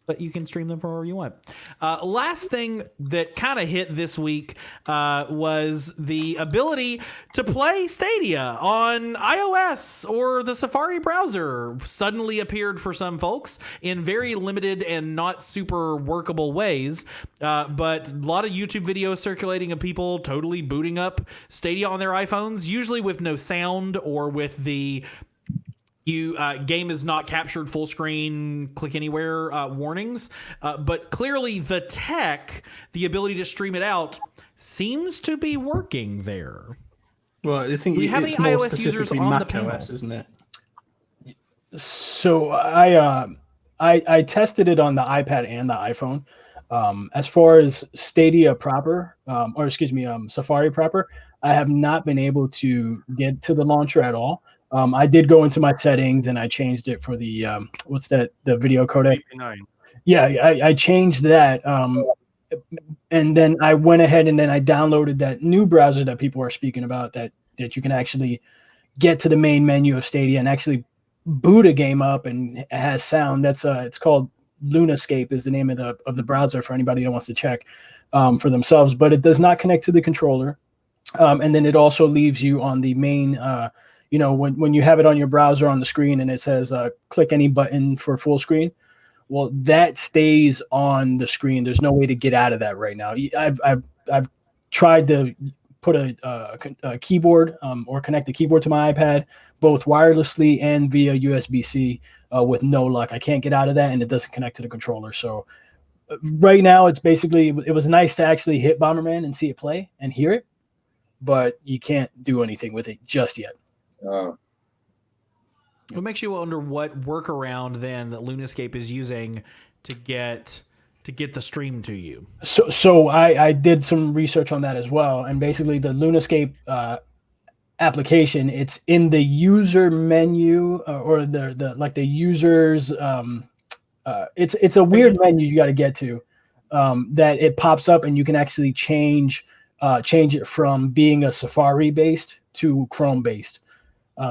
But you can stream them from wherever you want. Last thing that kind of hit this week was the ability to play Stadia on iOS or the Safari browser suddenly appeared for some folks in very limited and not super workable ways. But a lot of YouTube videos circulating of people totally booting up Stadia on their iPhones, usually with no sound or with the You game is not captured full screen, click anywhere warnings, but clearly the tech, the ability to stream it out, seems to be working there. Well, I think Do we have any it's more iOS users specifically on the Mac panel? OS, isn't it? So I tested it on the iPad and the iPhone. As far as Stadia proper, Safari proper, I have not been able to get to the launcher at all. I did go into my settings and I changed it for the the video codec. Yeah, I changed that. And then I went ahead and then I downloaded that new browser that people are speaking about that you can actually get to the main menu of Stadia and actually boot a game up and it has sound. That's it's called Lunascape is the name of the browser for anybody that wants to check for themselves, but it does not connect to the controller. And then it also leaves you on the main when you have it on your browser on the screen and it says click any button for full screen. Well, that stays on the screen. There's no way to get out of that right now. I've tried to put a keyboard or connect the keyboard to my iPad, both wirelessly and via USB-C, with no luck. I can't get out of that, and it doesn't connect to the controller. So right now, it's basically, it was nice to actually hit Bomberman and see it play and hear it, but you can't do anything with it just yet. What makes you wonder what workaround then that Lunascape is using to get the stream to you? So I did some research on that as well, and basically the Lunascape application, it's in the user menu or the users. It's a weird menu you got to get to that it pops up, and you can actually change it from being a Safari based to Chrome based.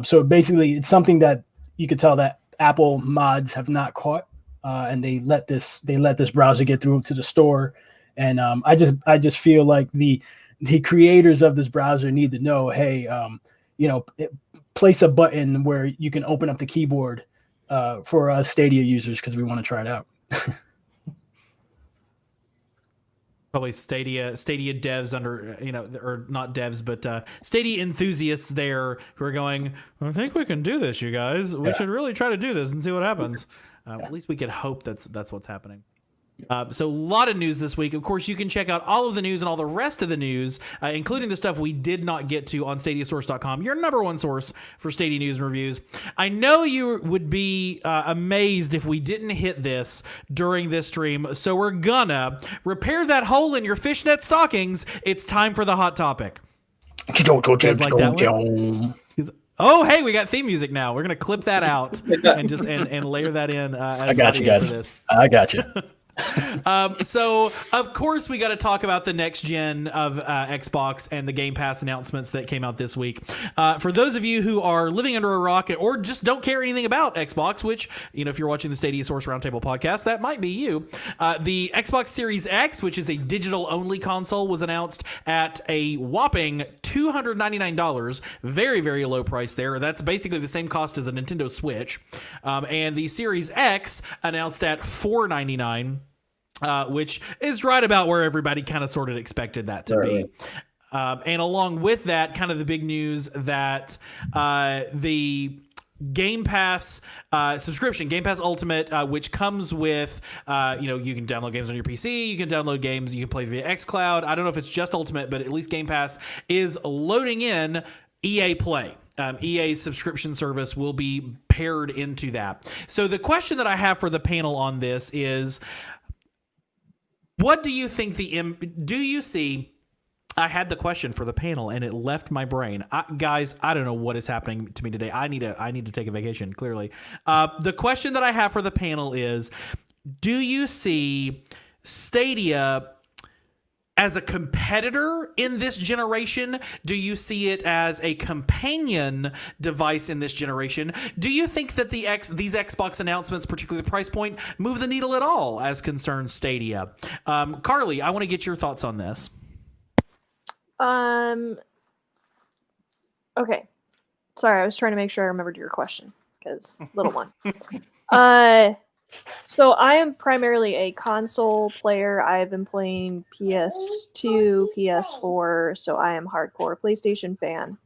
So basically, it's something that you could tell that Apple mods have not caught, and they let this browser get through to the store. And I just feel like the creators of this browser need to know, hey, place a button where you can open up the keyboard for us Stadia users because we want to try it out. Probably Stadia devs under, or not devs, but Stadia enthusiasts there who are going, I think we can do this, you guys. We should really try to do this and see what happens. At least we could hope that's what's happening. So a lot of news this week. Of course, you can check out all of the news and all the rest of the news, including the stuff we did not get to on StadiaSource.com, your number one source for Stadia news and reviews. I know you would be amazed if we didn't hit this during this stream, so we're gonna repair that hole in your fishnet stockings. It's time for the hot topic. You guys like that one? Oh, hey, we got theme music now. We're gonna clip that out and just and layer that in. As I got you guys. For this. I got you. So of course we got to talk about the next gen of Xbox and the Game Pass announcements that came out this week. For those of you who are living under a rock or just don't care anything about Xbox, which, if you're watching the Stadia Source Roundtable podcast, that might be you. The Xbox Series X, which is a digital only console, was announced at a whopping $299. Very, very low price there. That's basically the same cost as a Nintendo Switch. And the Series X announced at $499. Which is right about where everybody kind of sort of expected that to be. And along with that, kind of the big news that the Game Pass subscription, Game Pass Ultimate, which comes with, you can download games on your PC, you can download games, you can play via xCloud. I don't know if it's just Ultimate, but at least Game Pass is loading in EA Play. EA's subscription service will be paired into that. So the question that I have for the panel on this is, what do you think do you see? I had the question for the panel and it left my brain. Guys, I don't know what is happening to me today. I need to take a vacation, clearly. The question that I have for the panel is, do you see Stadia as a competitor in this generation? Do you see it as a companion device in this generation? Do you think that these Xbox announcements, particularly the price point, move the needle at all as concerns Stadia? Carly, I want to get your thoughts on this. Okay. Sorry, I was trying to make sure I remembered your question because little one. So I am primarily a console player. I've been playing PS2, PS4, so I am hardcore PlayStation fan.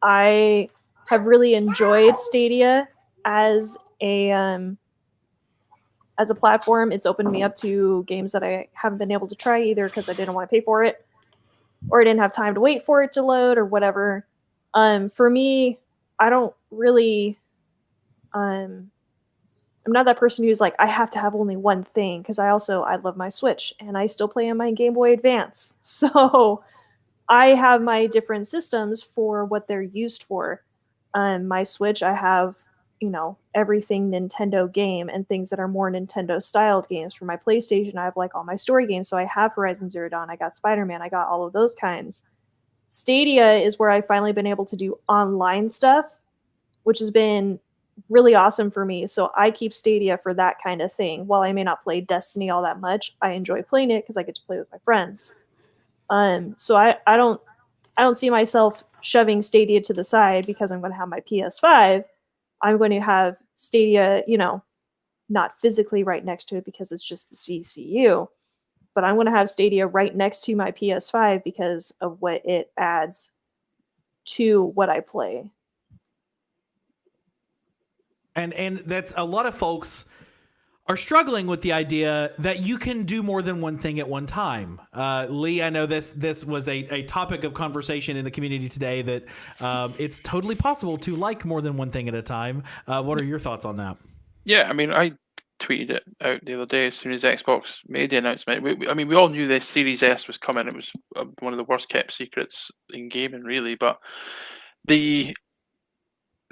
I have really enjoyed Stadia as a platform. It's opened me up to games that I haven't been able to try either because I didn't want to pay for it or I didn't have time to wait for it to load or whatever. For me, I don't really I'm not that person who's like, I have to have only one thing, because I love my Switch and I still play on my Game Boy Advance. So I have my different systems for what they're used for. My Switch, I have, everything Nintendo game and things that are more Nintendo styled games. For my PlayStation, I have like all my story games. So I have Horizon Zero Dawn, I got Spider-Man, I got all of those kinds. Stadia is where I've finally been able to do online stuff, which has been really awesome for me. So I keep Stadia for that kind of thing. While I may not play Destiny all that much, I enjoy playing it because I get to play with my friends. So I don't see myself shoving Stadia to the side because I'm going to have my PS5. I'm going to have Stadia, not physically right next to it because it's just the CCU, but I'm going to have Stadia right next to my PS5 because of what it adds to what I play. And that's a lot of folks are struggling with the idea that you can do more than one thing at one time. Lee, I know this was a topic of conversation in the community today, that it's totally possible to like more than one thing at a time. What are your thoughts on that? Yeah, I mean, I tweeted it out the other day as soon as Xbox made the announcement. We all knew the Series S was coming. It was one of the worst kept secrets in gaming, really. But the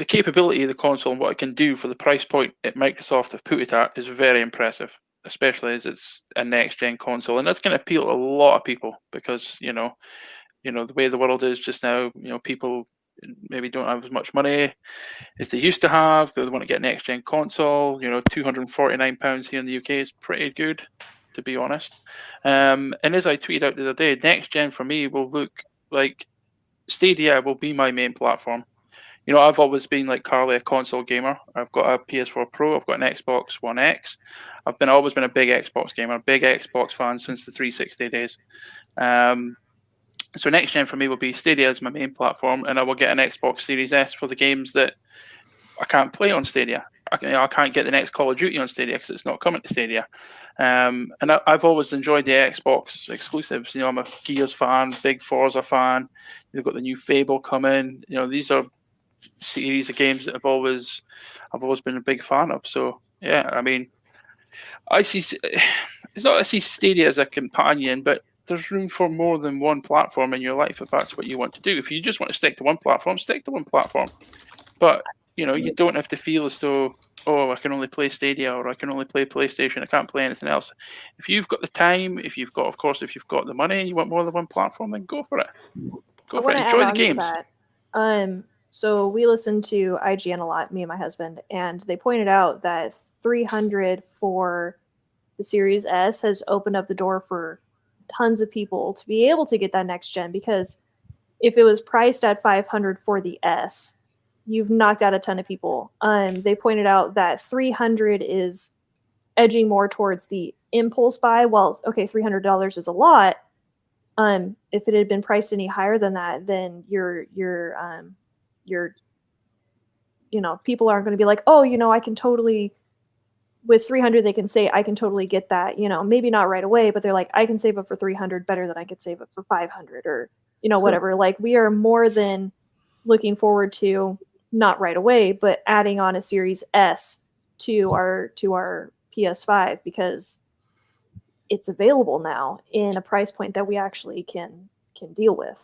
capability of the console and what it can do for the price point that Microsoft have put it at is very impressive, especially as it's a next-gen console. And that's going to appeal to a lot of people because, the way the world is just now, people maybe don't have as much money as they used to have. They want to get an next-gen console. £249 here in the UK is pretty good, to be honest. And as I tweeted out the other day, next-gen for me will look like Stadia will be my main platform. I've always been like Carly, a console gamer. I've got a PS4 Pro. I've got an Xbox One X. I've always been a big Xbox gamer, a big Xbox fan since the 360 days. So next gen for me will be Stadia as my main platform, and I will get an Xbox Series S for the games that I can't play on Stadia. I can't get the next Call of Duty on Stadia because it's not coming to Stadia. And I've always enjoyed the Xbox exclusives. I'm a Gears fan, big Forza fan. You've got the new Fable coming. These are series of games that I've always been a big fan of. So yeah, I mean, I see Stadia as a companion, but there's room for more than one platform in your life if that's what you want to do. If you just want to stick to one platform, stick to one platform. But you don't have to feel as though, I can only play Stadia or I can only play PlayStation. I can't play anything else. If you've got the time, if you've got the money and you want more than one platform, then go for it. Go for it. Enjoy the games. So we listen to IGN a lot, me and my husband, and they pointed out that $300 for the Series S has opened up the door for tons of people to be able to get that next gen, because if it was priced at $500 for the S, you've knocked out a ton of people. They pointed out that $300 is edging more towards the impulse buy. Well, okay, $300 is a lot. If it had been priced any higher than that, then people aren't going to be like, I can totally, with 300 they can say I can totally get that, maybe not right away, but they're like, I can save up for 300 better than I could save up for 500 or whatever. Like, we are more than looking forward to, not right away, but adding on a Series S to our PS5 because it's available now in a price point that we actually can deal with.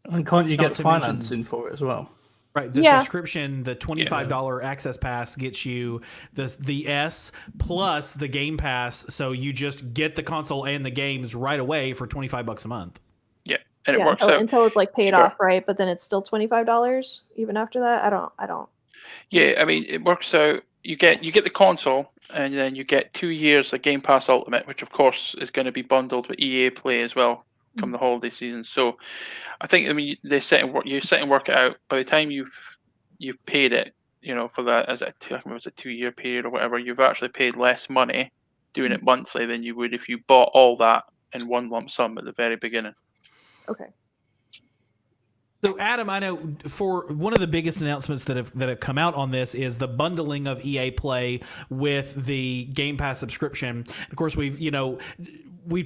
And can't you get financing for it as well? Right, the subscription, the $25 access pass gets you the S plus the Game Pass, so you just get the console and the games right away for $25 a month. Yeah, and it works out until it's like paid off, right? But then it's still $25 even after that. I don't. Yeah, I mean, it works out. You get the console, and then you get 2 years of Game Pass Ultimate, which of course is going to be bundled with EA Play as well come the holiday season. So I think, you sit and work it out. By the time you've paid it, for that, as it was a 2 year period or whatever, you've actually paid less money doing it monthly than you would if you bought all that in one lump sum at the very beginning. Okay. So, Adam, I know for one of the biggest announcements that have come out on this is the bundling of EA Play with the Game Pass subscription. Of course, we've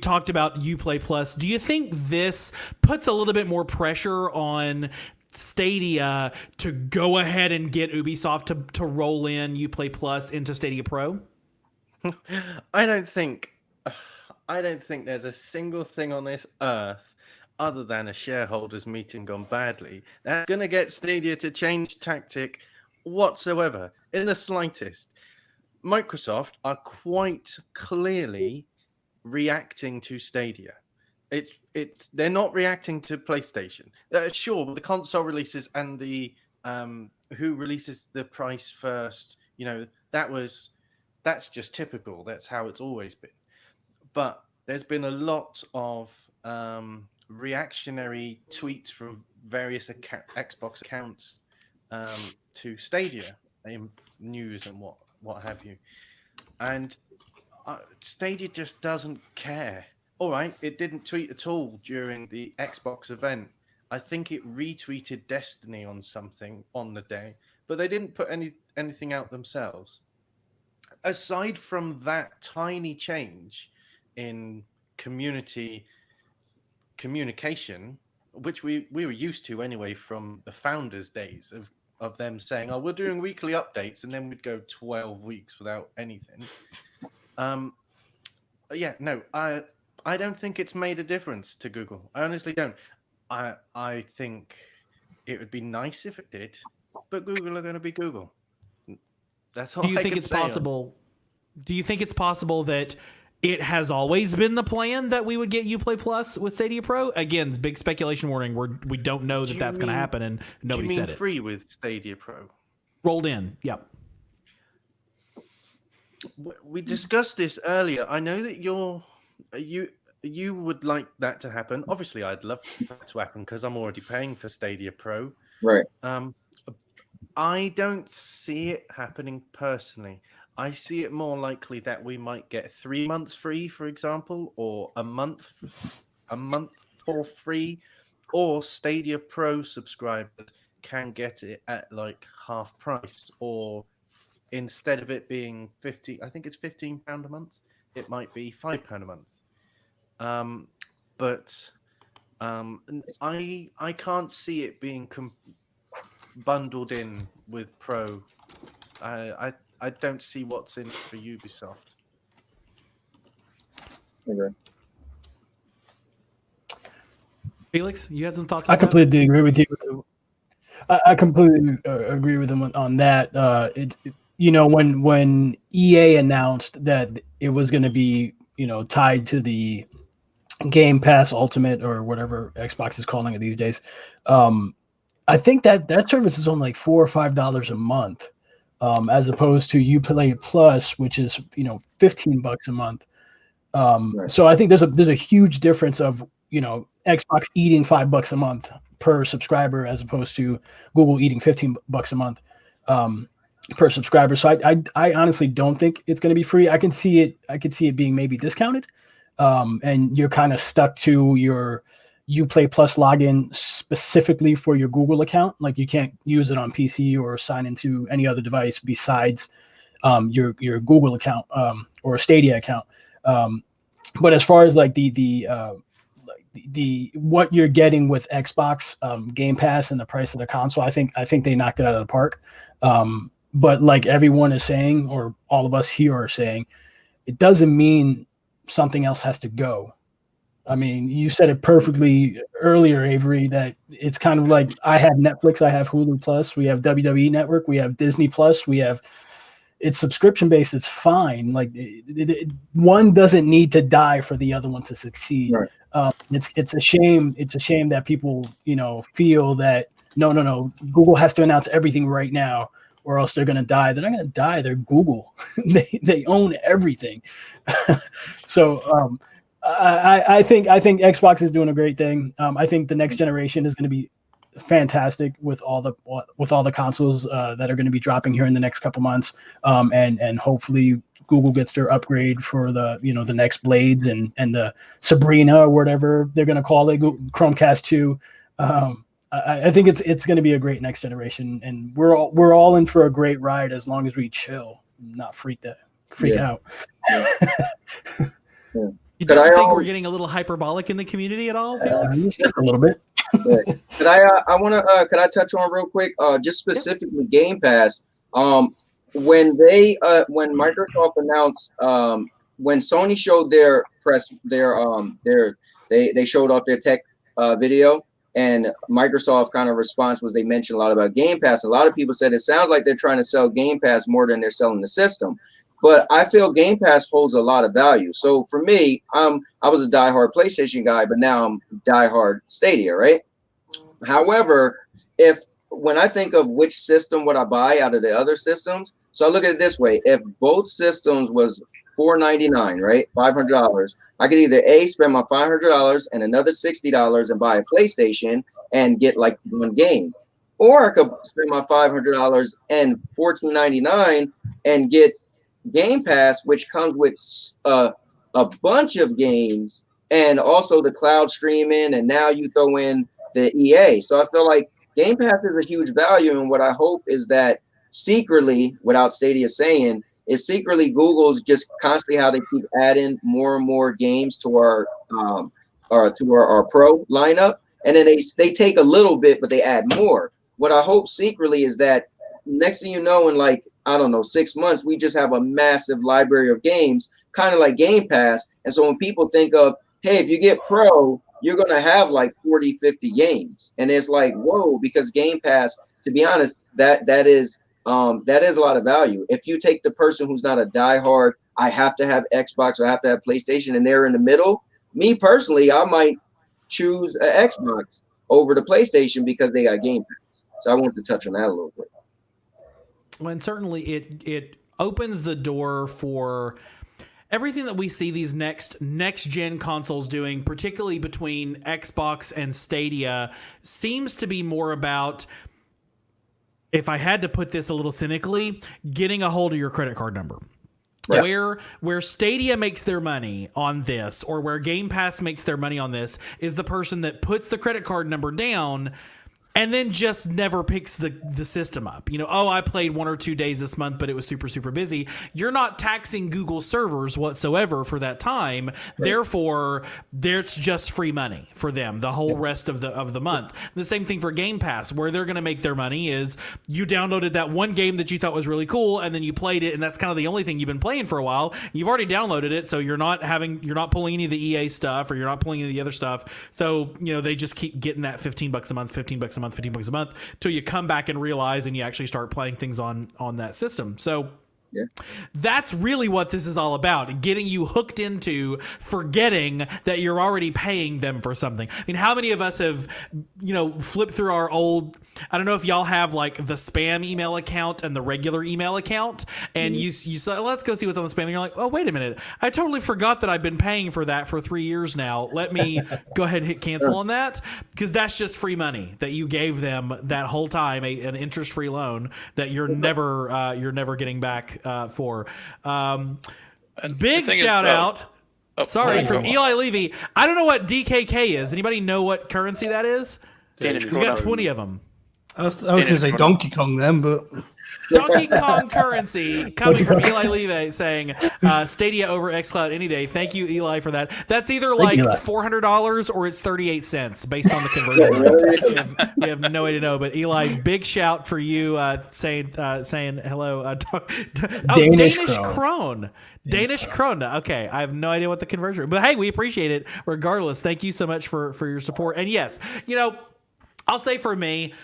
talked about Uplay Plus. Do you think this puts a little bit more pressure on Stadia to go ahead and get Ubisoft to roll in Uplay Plus into Stadia Pro? I don't think there's a single thing on this earth other than a shareholders meeting gone badly that's going to get Stadia to change tactic whatsoever in the slightest. Microsoft are quite clearly reacting to Stadia. They're not reacting to PlayStation. Sure, the console releases and the who releases the price first, that's just typical. That's how it's always been. But there's been a lot of reactionary tweets from various Xbox accounts to Stadia in news and what have you. And Stadia just doesn't care. All right, it didn't tweet at all during the Xbox event. I think it retweeted Destiny on something on the day, but they didn't put anything out themselves. Aside from that tiny change in communication, which we were used to anyway from the founders' days of them saying, "Oh, we're doing weekly updates," and then we'd go 12 weeks without anything. I don't think it's made a difference to Google. I honestly don't. I think it would be nice if it did, but Google are going to be Google. That's all. Do you think it's possible? Do you think it's possible that it has always been the plan that we would get Uplay Plus with Stadia Pro? Again, big speculation warning. We don't know that that's going to happen, and nobody said it. Free with Stadia Pro rolled in. Yep. We discussed this earlier. I know that you would like that to happen. Obviously, I'd love that to happen because I'm already paying for Stadia Pro. Right. I don't see it happening personally. I see it more likely that we might get 3 months free, for example, or a month for free, or Stadia Pro subscribers can get it at like half price, or instead of it being I think it's £15 a month, it might be £5 a month. But I can't see it being bundled in with Pro. I don't see what's in it for Ubisoft. Okay. Felix, you had some thoughts? I completely agree with you. I completely agree with him on that. When EA announced that it was going to be, tied to the Game Pass Ultimate or whatever Xbox is calling it these days, I think that service is only like $4 or $5 a month, as opposed to Uplay Plus, which is $15 a month. Right. So I think there's a huge difference of Xbox eating $5 a month per subscriber as opposed to Google eating $15 a month per subscriber. So I honestly don't think it's going to be free. I could see it being maybe discounted, and you're kind of stuck to your Uplay Plus login specifically for your Google account. Like you can't use it on PC or sign into any other device besides your Google account or a Stadia account. But as far as like the what you're getting with Xbox Game Pass and the price of the console, I think they knocked it out of the park. But like everyone is saying, or all of us here are saying, it doesn't mean something else has to go. I mean, you said it perfectly earlier, Avery, that it's kind of like I have Netflix, I have Hulu Plus, we have WWE Network, we have Disney Plus, it's subscription based. It's fine. Like one doesn't need to die for the other one to succeed. Right. It's a shame. It's a shame that people, feel that no, Google has to announce everything right now or else they're going to die. They're not going to die. They're Google. they own everything. So, I think Xbox is doing a great thing. I think the next generation is going to be fantastic with all the consoles that are going to be dropping here in the next couple months, and hopefully Google gets their upgrade for the the next Blades and the Sabrina or whatever they're going to call it, Chromecast 2. I think it's going to be a great next generation, and we're all in for a great ride as long as we chill, not freak out. You don't think we're getting a little hyperbolic in the community at all, Felix? Just a little bit. Could I touch on real quick, just specifically Game Pass? When Microsoft announced, when Sony showed their they showed off their tech video, and Microsoft kind of response was they mentioned a lot about Game Pass. A lot of people said it sounds like they're trying to sell Game Pass more than they're selling the system. But I feel Game Pass holds a lot of value. So for me, I was a diehard PlayStation guy, but now I'm diehard Stadia, right? However, when I think of which system would I buy out of the other systems, so I look at it this way: if both systems was $499, right, $500, I could either spend my $500 and another $60 and buy a PlayStation and get like one game, or I could spend my $500 and $14.99 and get Game Pass, which comes with a bunch of games and also the cloud streaming, and now you throw in the EA. So I feel like Game Pass is a huge value, and what I hope is that secretly, without Stadia saying, is secretly Google's just constantly how they keep adding more and more games to our pro lineup, and then they take a little bit, but they add more. What I hope secretly is that next thing you know, in like, I don't know, 6 months, we just have a massive library of games, kind of like Game Pass. And so when people think of, hey, if you get pro, you're going to have like 40, 50 games. And it's like, whoa, because Game Pass, to be honest, that is a lot of value. If you take the person who's not a diehard, I have to have Xbox or I have to have PlayStation, and they're in the middle, me personally, I might choose an Xbox over the PlayStation because they got Game Pass. So I wanted to touch on that a little bit. Well, and certainly it opens the door for everything that we see these next gen consoles doing, particularly between Xbox and Stadia, seems to be more about, if I had to put this a little cynically, getting a hold of your credit card number. Yeah. Where Stadia makes their money on this, or where Game Pass makes their money on this, is the person that puts the credit card number down and then just never picks the system up. You know, oh, I played 1 or 2 days this month, but it was super, super busy. You're not taxing Google servers whatsoever for that time. Right. Therefore, there's just free money for them the whole rest of the month. The same thing for Game Pass, where they're going to make their money is you downloaded that one game that you thought was really cool, and then you played it, and that's kind of the only thing you've been playing for a while. You've already downloaded it, so you're not pulling any of the EA stuff, or you're not pulling any of the other stuff. So, you know, they just keep getting that $15 a month, $15 a month till you come back and realize, and you actually start playing things on that system. So yeah, that's really what this is all about, getting you hooked into forgetting that you're already paying them for something. I mean, how many of us have, you know, flipped through our old, I don't know if y'all have like the spam email account and the regular email account, and you say, let's go see what's on the spam, and you're like, oh, wait a minute, I totally forgot that I've been paying for that for 3 years now. Let me go ahead and hit cancel on that, because that's just free money that you gave them that whole time, an interest-free loan that you're never getting back for. Big shout out. From Eli Levy. I don't know what DKK is. Anybody know what currency that is? Danish we got 20 of them. I was going to say Donkey Kong then, but Donkey Kong currency coming from Eli Levy saying Stadia over xCloud any day. Thank you, Eli, for that. That's either like $400 or it's 38 cents based on the conversion. We have no way to know. But Eli, big shout for you saying hello. Danish krone. Danish krone. Okay, I have no idea what the conversion, but hey, we appreciate it regardless. Thank you so much for your support. And yes, you know, I'll say for me,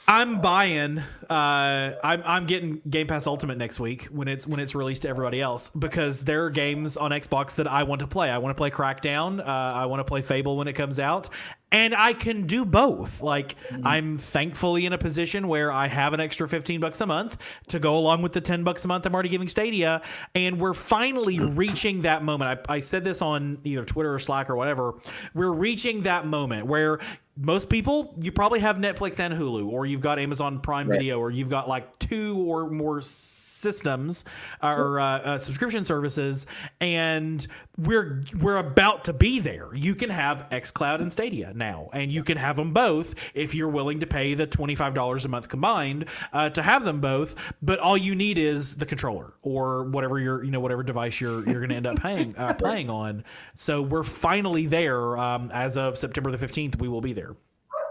I'm buying. I'm getting Game Pass Ultimate next week when it's released to everybody else, because there are games on Xbox that I want to play. I want to play Crackdown. I want to play Fable when it comes out, and I can do both. Like I'm thankfully in a position where I have an extra $15 a month to go along with the $10 a month I'm already giving Stadia, and we're finally reaching that moment. I said this on either Twitter or Slack or whatever. We're reaching that moment where most people, you probably have Netflix and Hulu, or you've got Amazon Prime Right. Video, or you've got like 2 or more systems or subscription services, and we're about to be there. You can have xCloud and Stadia now, and you can have them both if you're willing to pay the $25 a month combined to have them both. But all you need is the controller or whatever whatever device you're going to end up playing on. So we're finally there. As of September the 15th, we will be there.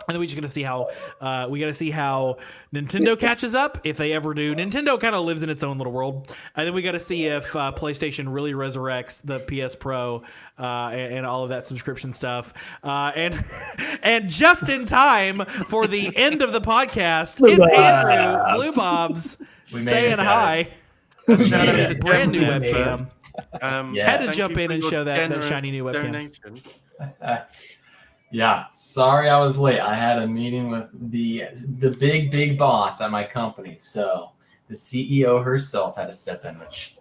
And then we just got to see how Nintendo catches up, if they ever do. Nintendo kind of lives in its own little world. And then we got to see if PlayStation really resurrects the PS Pro and all of that subscription stuff. And just in time for the end of the podcast, it's Andrew Blue Bobs saying hi. Shout out It's to a brand new Jem. webcam. Had to Thank jump you in for and your show that generous shiny new webcam. donation. Yeah, sorry I was late. I had a meeting with the big boss at my company, so the CEO herself had to step in, which,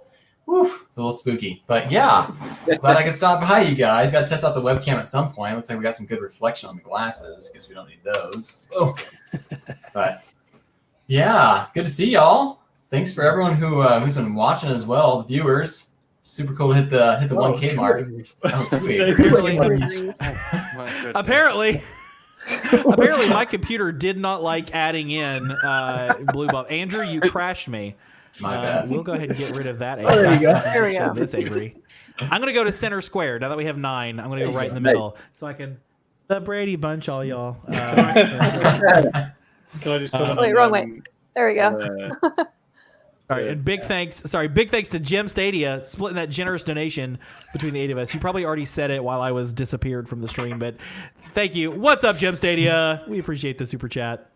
it's a little spooky. But yeah, glad I could stop by you guys. Got to test out the webcam at some point. Looks like we got some good reflection on the glasses. Guess we don't need those. Oh, but yeah, good to see y'all. Thanks for everyone who's been watching as well, the viewers. Super cool to hit the 1K mark. Oh, 2 Apparently, my computer did not like adding in Blue Bob. Andrew, you crashed me. My bad. We'll go ahead and get rid of that. Oh, there you go. There we Show go. this, Avery. I'm gonna go to center square now that we have 9. I'm gonna go right in the middle so I can the Brady Bunch, all y'all. Can I just comment Wait, on, wrong way. There we go. All right, and big thanks to Gem Stadia splitting that generous donation between the 8 of us. You probably already said it while I was disappeared from the stream, but thank you. What's up, Gem Stadia? We appreciate the super chat.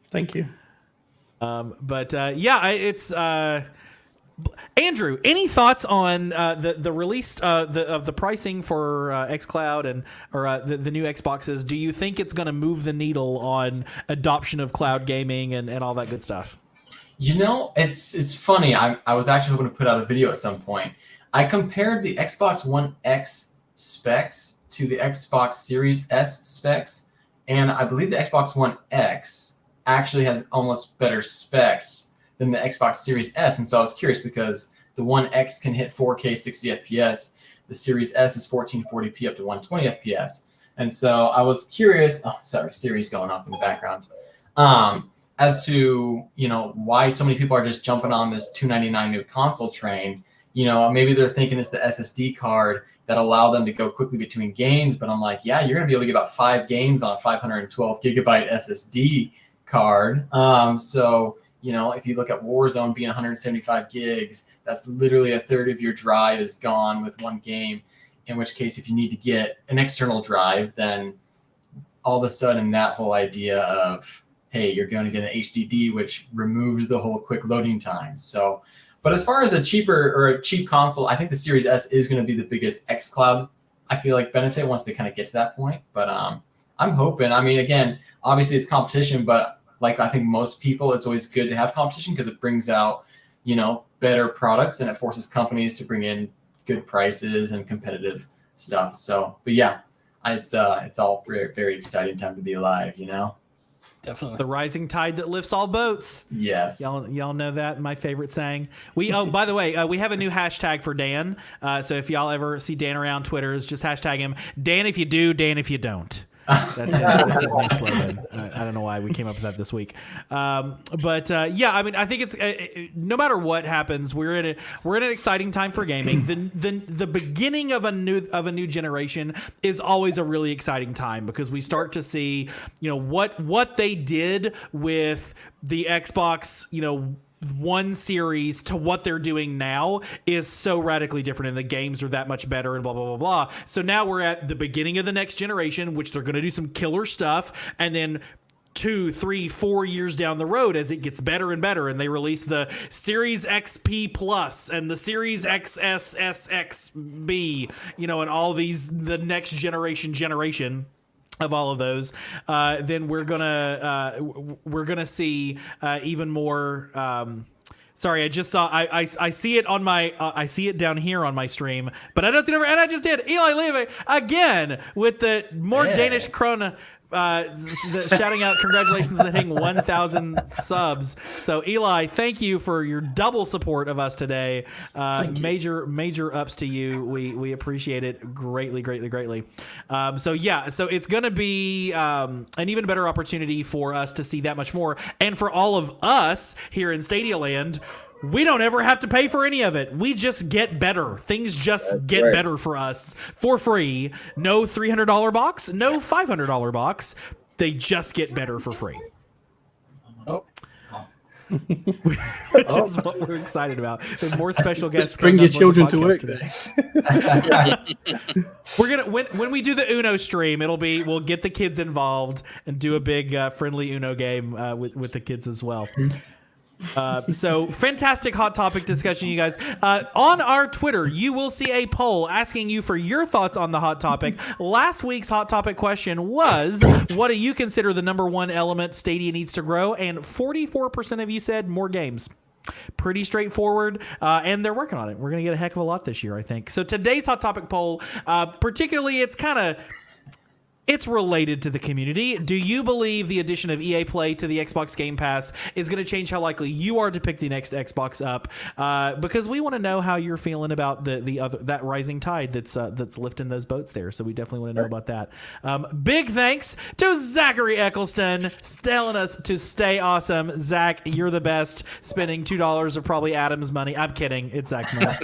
Thank you. It's Andrew. Any thoughts on the release of the pricing for xCloud or the new Xboxes? Do you think it's going to move the needle on adoption of cloud gaming and all that good stuff? You know, it's funny. I was actually hoping to put out a video at some point. I compared the Xbox One X specs to the Xbox Series S specs, and I believe the Xbox One X actually has almost better specs than the Xbox Series S. And so I was curious because the One X can hit 4K 60 FPS. The Series S is 1440p up to 120 FPS. And so I was curious. Oh, sorry, Siri's going off in the background. As to, why so many people are just jumping on this $299 new console train. Maybe they're thinking it's the SSD card that allow them to go quickly between games. But I'm like, yeah, you're going to be able to get about 5 games on a 512 gigabyte SSD card. If you look at Warzone being 175 gigs, that's literally a third of your drive is gone with one game. In which case, if you need to get an external drive, then all of a sudden that whole idea of, hey, you're going to get an HDD, which removes the whole quick loading time. So, but as far as a cheap console, I think the Series S is going to be the biggest xCloud, I feel like, benefit once they kind of get to that point. But I'm hoping. I mean, again, obviously it's competition, but like I think most people, it's always good to have competition because it brings out, better products and it forces companies to bring in good prices and competitive stuff. So, but yeah, it's all very, very exciting time to be alive, Definitely. The rising tide that lifts all boats. Yes. Y'all know that, my favorite saying. By the way, we have a new hashtag for Dan. So if y'all ever see Dan around Twitter, just hashtag him Dan if you do, Dan if you don't. That's his new slogan. I don't know why we came up with that this week. I think it's no matter what happens, we're in an exciting time for gaming. The beginning of a new generation is always a really exciting time because we start to see, what they did with the Xbox, One series to what they're doing now is so radically different, and the games are that much better and blah blah blah blah. So now we're at the beginning of the next generation, which they're going to do some killer stuff, and then 2, 3, 4 years down the road, as it gets better and better, and they release the Series XP Plus and the Series XSSXB, and all these the next generation of all of those, then we're gonna see even more. Sorry, I just saw. I see it on my. I see it down here on my stream, but I don't see it over. And I just did Eli Levy again with the more Danish krona. shouting out congratulations on hitting 1,000 subs. So Eli, thank you for your double support of us today. Major ups to you. We appreciate it greatly. So it's gonna be an even better opportunity for us to see that much more, and for all of us here in Stadia Land. We don't ever have to pay for any of it. We just get better. Things just get better for us for free. No $300 box, no $500 box. They just get better for free. Which is what we're excited about. With more special guests. Bring your children to work today. We're gonna when we do the Uno stream, we'll get the kids involved and do a big friendly Uno game with the kids as well. So fantastic hot topic discussion, you guys. On our Twitter, you will see a poll asking you for your thoughts on the hot topic. Last week's hot topic question was, what do you consider the number one element Stadia needs to grow? And 44% of you said more games. Pretty straightforward, and they're working on it. We're going to get a heck of a lot this year, I think. So today's hot topic poll, particularly, it's related to the community. Do you believe the addition of EA Play to the Xbox Game Pass is going to change how likely you are to pick the next Xbox up? Because we want to know how you're feeling about that rising tide that's lifting those boats there. So we definitely want to know about that. Big thanks to Zachary Eccleston telling us to stay awesome. Zach, you're the best. Spending $2 of probably Adam's money. I'm kidding. It's Zach's money.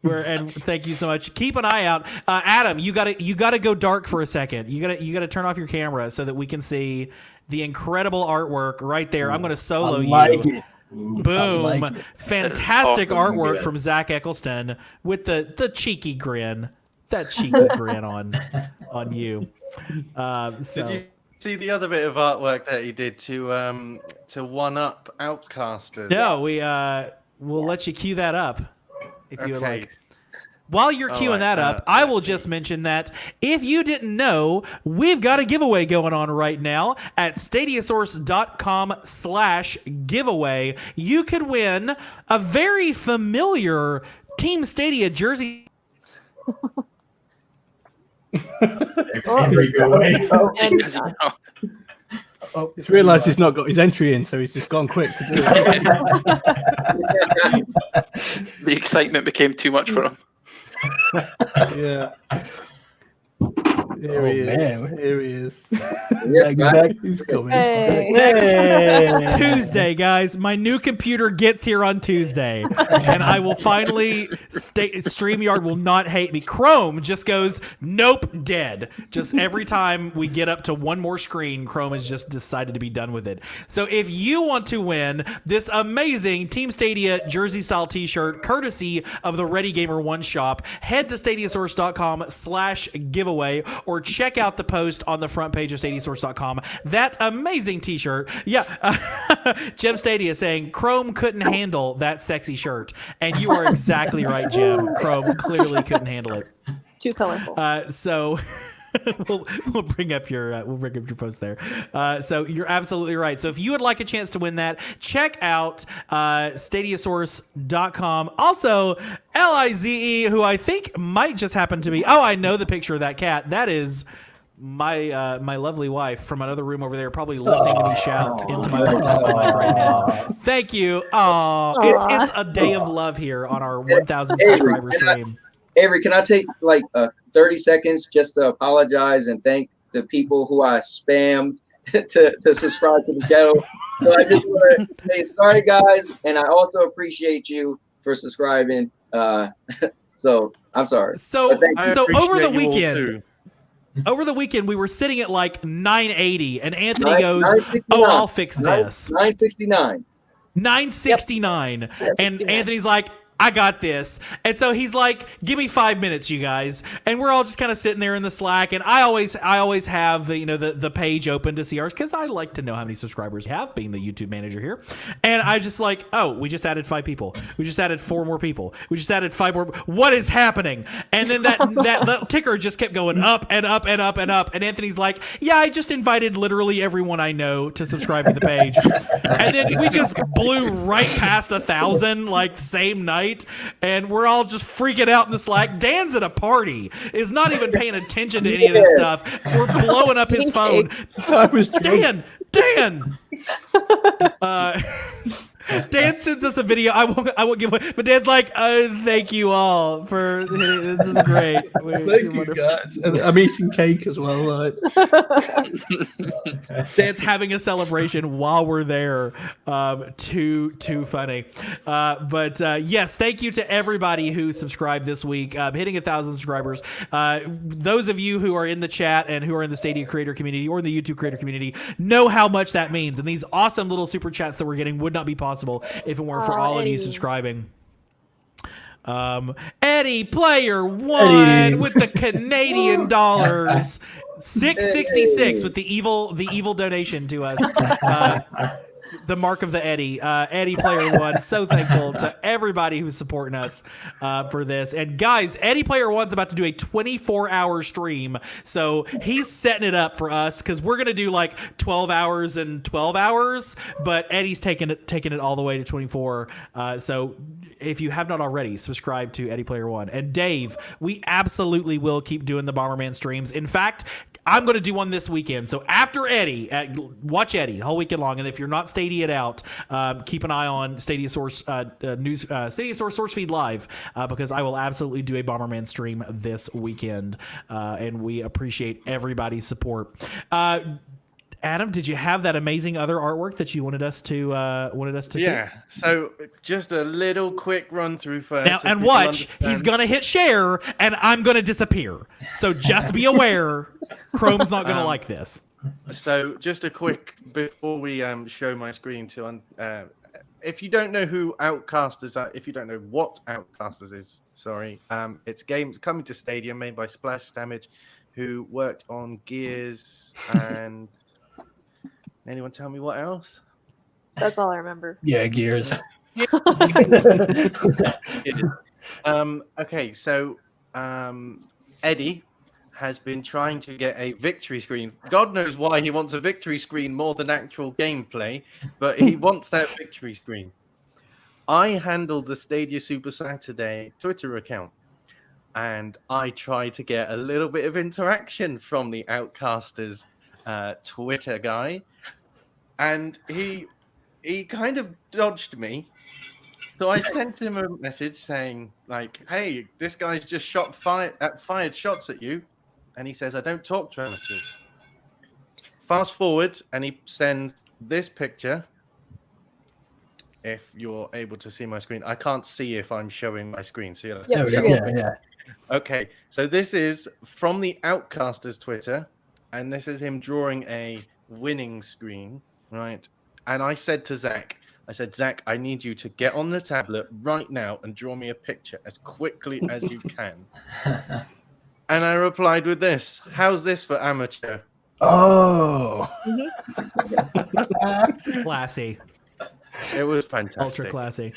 And thank you so much. Keep an eye out, Adam. You gotta go dark for a second. You gotta turn off your camera so that we can see the incredible artwork right there. I'm gonna solo you. Boom! Fantastic artwork from Zach Eccleston with the cheeky grin. That cheeky grin on you. Did you see the other bit of artwork that he did to one up Outcasters? No, we'll let you cue that up. If you would like. While you're queuing that up, I will just mention that if you didn't know, we've got a giveaway going on right now at stadiasource.com/giveaway. You could win a very familiar Team Stadia jersey. He's realised he's not got his entry in, so he's just gone quick to do it. The excitement became too much for him. Yeah. Here he is. He's coming. Next Tuesday, guys. My new computer gets here on Tuesday, and I will finally StreamYard will not hate me. Chrome just goes nope, dead. Just every time we get up to one more screen, Chrome has just decided to be done with it. So if you want to win this amazing Team Stadia jersey style T-shirt, courtesy of the Ready Gamer One shop, head to stadiasource.com/giveaway. Or check out the post on the front page of stadiasource.com. That amazing T-shirt. Yeah. Jim Stadia saying Chrome couldn't handle that sexy shirt. And you are exactly right, Jim. Chrome clearly couldn't handle it. Too colorful. So we'll bring up your post there. So you're absolutely right. So if you would like a chance to win that, check out stadiasource.com. Also, Lize, who I think might just happen to be. Oh, I know the picture of that cat. That is my lovely wife from another room over there, probably listening to me shout into my mic right now. Thank you. Oh, it's a day of love here on our 1,000 subscriber stream. Avery, can I take like 30 seconds just to apologize and thank the people who I spammed to subscribe to the channel? So I just want to say sorry, guys, and I also appreciate you for subscribing. So I'm sorry. So over the weekend, we were sitting at like 980, and Anthony goes, "Oh, I'll fix this." 969. 969, and Anthony's like, I got this. And so he's like, give me 5 minutes, you guys. And we're all just kind of sitting there in the Slack. And I always have the page open to see ours, because I like to know how many subscribers we have, being the YouTube manager here. And I just like, oh, we just added 5 people. We just added 4 more people. We just added 5 more. What is happening? And then that little ticker just kept going up and up and up and up. And Anthony's like, yeah, I just invited literally everyone I know to subscribe to the page. And then we just blew right past 1,000 like same night. tonight, and we're all just freaking out in the Slack. Dan's at a party, is not even paying attention to any of this stuff. We're blowing up his phone. I was drunk. Dan. Dan sends us a video. I won't give away, but Dan's like, "Thank you all for this is great. Thank you, guys. And I'm eating cake as well. Like. Dan's having a celebration while we're there. Too funny. But yes, thank you to everybody who subscribed this week. Hitting 1,000 subscribers. Those of you who are in the chat and who are in the Stadia creator community or in the YouTube creator community know how much that means. And these awesome little super chats that we're getting would not be possible if it weren't for all of you subscribing. Eddie Player 1 with the Canadian dollars. 666 with the evil donation to us. The mark of the Eddie. Eddie Player 1. So thankful to everybody who's supporting us for this. And guys, Eddie Player 1's about to do a 24-hour stream. So he's setting it up for us because we're going to do like 12 hours and 12 hours. But Eddie's taking it all the way to 24. So if you have not already, subscribe to Eddie Player 1. And Dave, we absolutely will keep doing the Bomberman streams. In fact, I'm going to do one this weekend. So after Eddie, watch Eddie the whole weekend long. And if you're not Stadia it out, keep an eye on Stadia Source Stadia Source Source Feed Live because I will absolutely do a Bomberman stream this weekend. And we appreciate everybody's support. Adam, did you have that amazing other artwork that you wanted us to see? Yeah. So just a little quick run through first. Now, and watch, he's gonna hit share, and I'm gonna disappear. So just be aware, Chrome's not gonna like this. So just a quick before we show my screen to if you don't know who Outcasters are, if you don't know what Outcasters is, sorry, it's games coming to Stadia made by Splash Damage, who worked on Gears and. Anyone tell me what else? That's all I remember. Yeah, Gears. Okay, so Eddie has been trying to get a victory screen. God knows why he wants a victory screen more than actual gameplay, but he wants that victory screen. I handled the Stadia Super Saturday Twitter account, and I tried to get a little bit of interaction from the Outcasters Twitter guy, and he kind of dodged me. So I sent him a message saying, like, "Hey, this guy's just fired shots at you," and he says, "I don't talk to amateurs." Fast forward, and he sends this picture. If you're able to see my screen, I can't see if I'm showing my screen. So Yeah. Okay, so this is from the Outcasters Twitter. And this is him drawing a winning screen, right? And I said to Zach, Zach, I need you to get on the tablet right now and draw me a picture as quickly as you can. And I replied with this. How's this for amateur? Oh. Classy. It was fantastic. Ultra classy.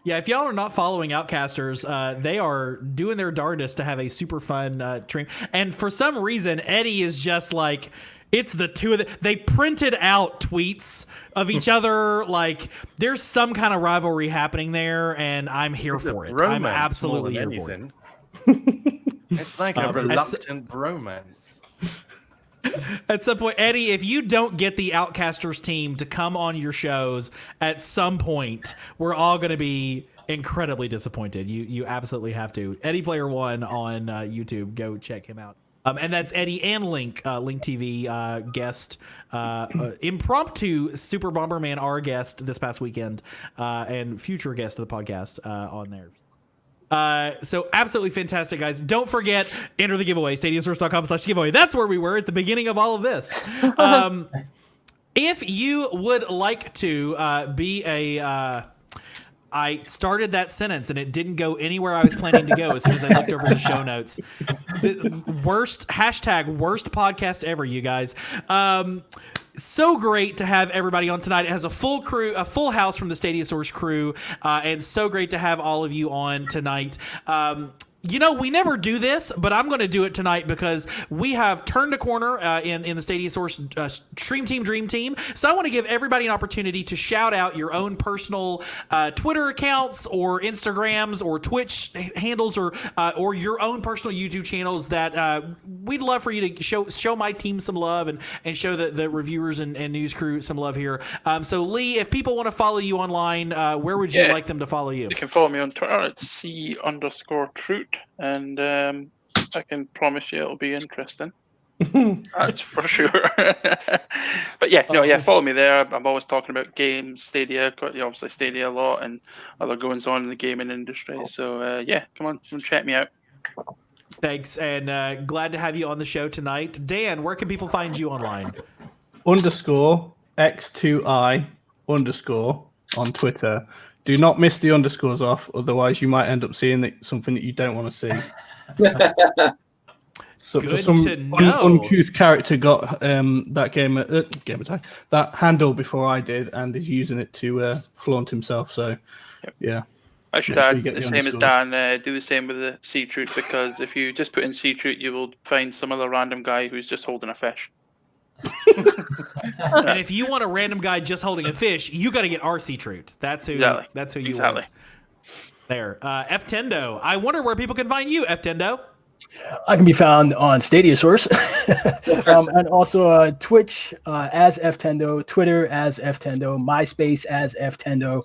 Yeah, if y'all are not following Outcasters, they are doing their darndest to have a super fun stream. And for some reason, Eddie is just like, it's the two of them. They printed out tweets of each other. Like, there's some kind of rivalry happening there, and I'm here for it. I'm absolutely here for it. It's like a reluctant bromance. At some point, Eddie, if you don't get the Outcasters team to come on your shows at some point, we're all going to be incredibly disappointed. You absolutely have to. Eddie Player 1 on YouTube. Go check him out. And that's Eddie and Link TV guest, impromptu Super Bomberman R guest this past weekend, and future guest of the podcast on there. So absolutely fantastic, guys. Don't forget, enter the giveaway, stadiasource.com/giveaway. That's where we were at the beginning of all of this. If you would like to be a... I started that sentence and it didn't go anywhere I was planning to go as soon as I looked over the show notes. The worst podcast ever, you guys. So great to have everybody on tonight. It has a full crew, a full house from the Stadia Source crew, and so great to have all of you on tonight. You know, we never do this, but I'm going to do it tonight because we have turned a corner in the Stadia Source Stream Team Dream Team. So I want to give everybody an opportunity to shout out your own personal Twitter accounts or Instagrams or Twitch handles or your own personal YouTube channels that we'd love for you to show my team some love and show the reviewers and news crew some love here. So Lee, if people want to follow you online, where would you like them to follow you? You can follow me on Twitter. It's C_Troot. And I can promise you it'll be interesting. That's for sure. But yeah, follow me there. I'm always talking about games, Stadia, obviously Stadia a lot, and other goings on in the gaming industry. So come on check me out. Thanks, and glad to have you on the show tonight. Dan, where can people find you online? _X2I_ on Twitter. Do not miss the underscores off, otherwise you might end up seeing something that you don't want to see. So Good some to know. uncouth character got that game attack, that handle before I did, and is using it to flaunt himself. So, yeah. I should add, the same as Dan, do the same with the sea troot, because if you just put in sea troot, you will find some other random guy who's just holding a fish. And if you want a random guy just holding a fish, you got to get RC Troot. That's who. Exactly. That's who you want. There, F Tendo. I wonder where people can find you, F Tendo. I can be found on Stadia Source, and also Twitch as Ftendo, Twitter as Ftendo, MySpace as Ftendo.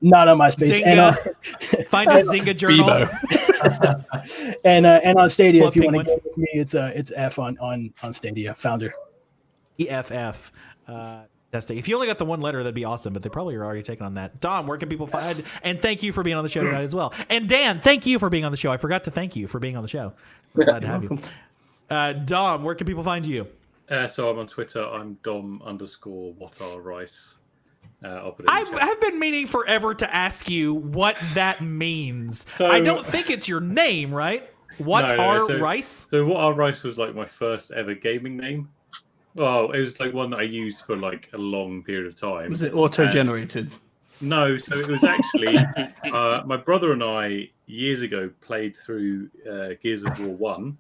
Not on MySpace. Zynga. Find a Zynga journal. and on Stadia, Club if you want to Penguin. get with me, it's F on Stadia, founder. EFF. Testing. If you only got the one letter, that'd be awesome, but they probably are already taking on that. Dom, where can people find? And thank you for being on the show tonight as well. And Dan, thank you for being on the show. I forgot to thank you for being on the show. We're glad to have you. Dom, where can people find you? So I'm on Twitter. I'm Dom_WhatAreRice. I'll put it in the chat. I've been meaning forever to ask you what that means. So- I don't think it's your name, right? Rice? So WhatAreRice was like my first ever gaming name. Well, it was like one that I used for like a long period of time. Was it auto-generated? No, so it was actually my brother and I years ago played through Gears of War 1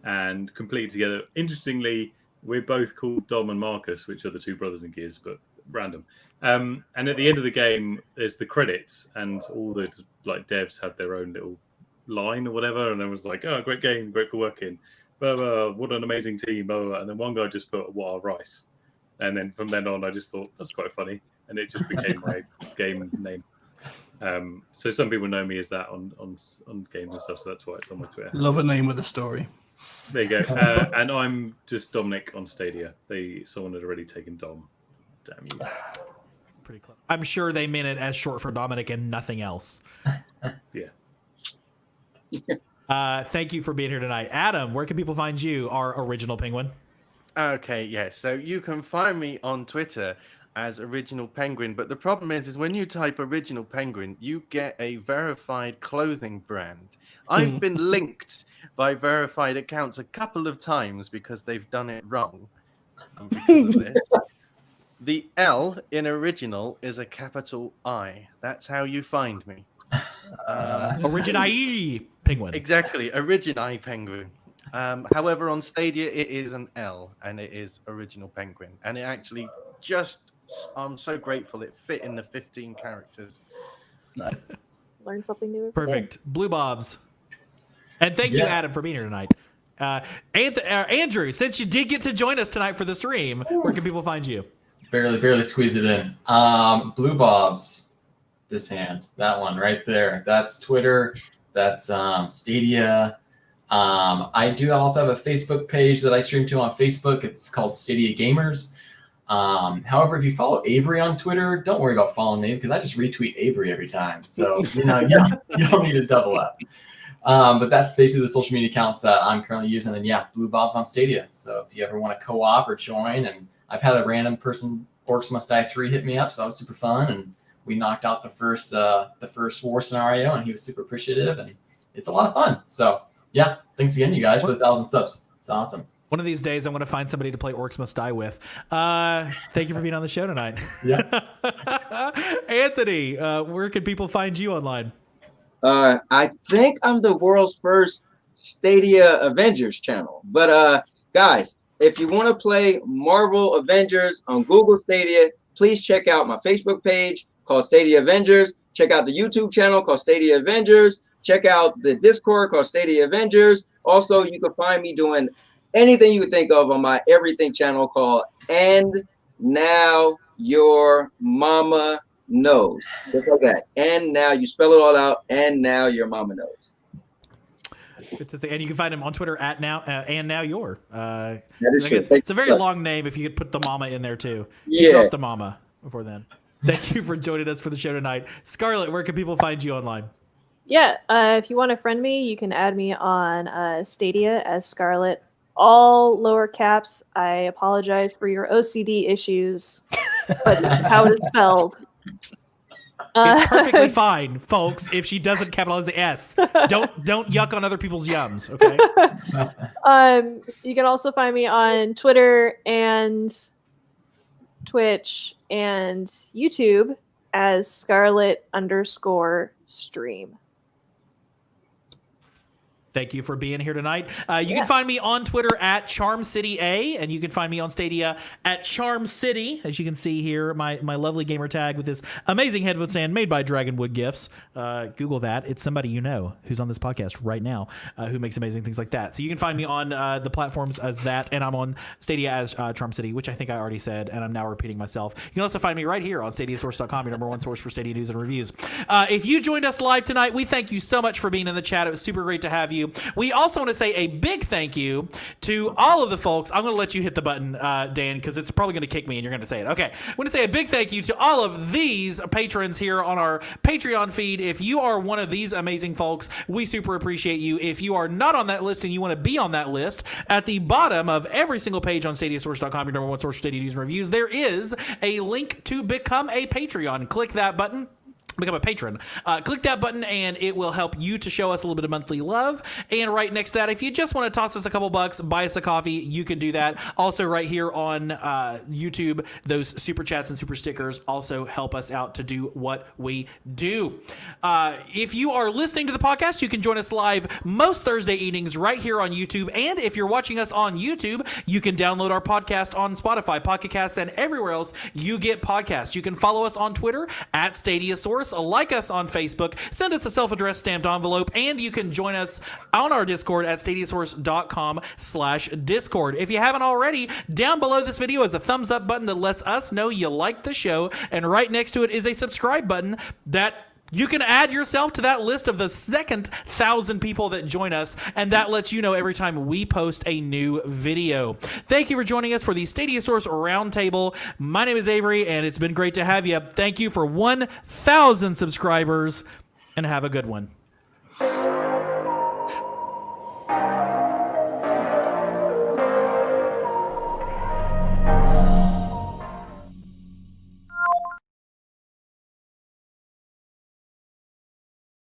and completed together. Interestingly, we're both called Dom and Marcus, which are the two brothers in Gears, but random. And at the end of the game, there's the credits, and all the like devs had their own little line or whatever, and I was like, "Oh, great game, great for working." Blah, blah, what an amazing team, blah, blah, blah. And then one guy just put WhatAreRice. And then from then on, I just thought, that's quite funny. And it just became my game name. So some people know me as that on games and stuff, so that's why it's on my Twitter. Love a name with a story. There you go. And I'm just Dominic on Stadia. Someone had already taken Dom. Damn you. Pretty close. I'm sure they meant it as short for Dominic and nothing else. Yeah. Thank you for being here tonight. Adam, where can people find you, our original penguin? Okay, yes. So you can find me on Twitter as Original Penguin, but the problem is when you type Original Penguin, you get a verified clothing brand. I've been linked by verified accounts a couple of times because they've done it wrong. And because of this, the L in Original is a capital I. That's how you find me. Origini penguin. Exactly, Origini Penguin. However, on Stadia, it is an L, and it is Original Penguin. And it actually I'm so grateful it fit in the 15 characters. Learn something new. Perfect. Blue Bobs. And thank you, Adam, for being here tonight. Andrew, since you did get to join us tonight for the stream, where can people find you? Barely squeeze it in. Blue Bobs. This hand, that one right there. That's Twitter. That's Stadia. I do also have a Facebook page that I stream to on Facebook. It's called Stadia Gamers. However, if you follow Avery on Twitter, don't worry about following me because I just retweet Avery every time. So you don't need to double up. But that's basically the social media accounts that I'm currently using. And yeah, Blue Bob's on Stadia. So if you ever want to co-op or join, and I've had a random person, Orcs Must Die 3, hit me up, so that was super fun. And we knocked out the first war scenario, and he was super appreciative, and it's a lot of fun. So yeah, thanks again, you guys, for the 1,000 subs. It's awesome. One of these days, I'm going to find somebody to play Orcs Must Die with. Thank you for being on the show tonight. Yeah. Anthony, where can people find you online? I think I'm the world's first Stadia Avengers channel. But guys, if you want to play Marvel Avengers on Google Stadia, please check out my Facebook page called Stadia Avengers. Check out the YouTube channel called Stadia Avengers. Check out the Discord called Stadia Avengers. Also, you can find me doing anything you would think of on my everything channel called And Now Your Mama Knows. Just like that. And now you spell it all out. And now your mama knows. And you can find him on Twitter at now and now your. That is true. It's a very long name if you could put the mama in there too. Yeah. You dropped the mama before then. Thank you for joining us for the show tonight. Scarlett, where can people find you online? Yeah, if you want to friend me, you can add me on Stadia as Scarlett. All lower caps. I apologize for your OCD issues, but that's how it is spelled. It's perfectly fine, folks, if she doesn't capitalize the S. Don't yuck on other people's yums, okay? You can also find me on Twitter and Twitch and YouTube as Scarlett_stream. Thank you for being here tonight. You can find me on Twitter at CharmCityA, and you can find me on Stadia at CharmCity. As you can see here, my lovely gamer tag with this amazing headphone stand made by Dragonwood Gifts. Google that. It's somebody you know who's on this podcast right now who makes amazing things like that. So you can find me on the platforms as that, and I'm on Stadia as CharmCity, which I think I already said, and I'm now repeating myself. You can also find me right here on StadiaSource.com, your number one source for Stadia news and reviews. If you joined us live tonight, we thank you so much for being in the chat. It was super great to have you. We also want to say a big thank you to all of the folks. I'm going to let you hit the button, Dan, because it's probably going to kick me and you're going to say it. Okay. I want to say a big thank you to all of these patrons here on our Patreon feed. If you are one of these amazing folks, we super appreciate you. If you are not on that list and you want to be on that list, at the bottom of every single page on StadiaSource.com, your number one source for Stadia news and reviews, there is a link to become a Patreon. Click that button. Become a patron. Click that button and it will help you to show us a little bit of monthly love. And right next to that, if you just want to toss us a couple bucks, buy us a coffee, you can do that. Also right here on YouTube, those super chats and super stickers also help us out to do what we do. If you are listening to the podcast, you can join us live most Thursday evenings right here on YouTube. And if you're watching us on YouTube, you can download our podcast on Spotify, Pocket Casts, and everywhere else you get podcasts. You can follow us on Twitter at StadiaSource. Like us on Facebook, send us a self-addressed stamped envelope, and you can join us on our Discord at stadiasource.com/Discord. If you haven't already, down below this video is a thumbs up button that lets us know you like the show, and right next to it is a subscribe button that you can add yourself to that list of the second 1,000 people that join us, and that lets you know every time we post a new video. Thank you for joining us for the Stadia Source Roundtable. My name is Avery, and it's been great to have you. Thank you for 1,000 subscribers, and have a good one.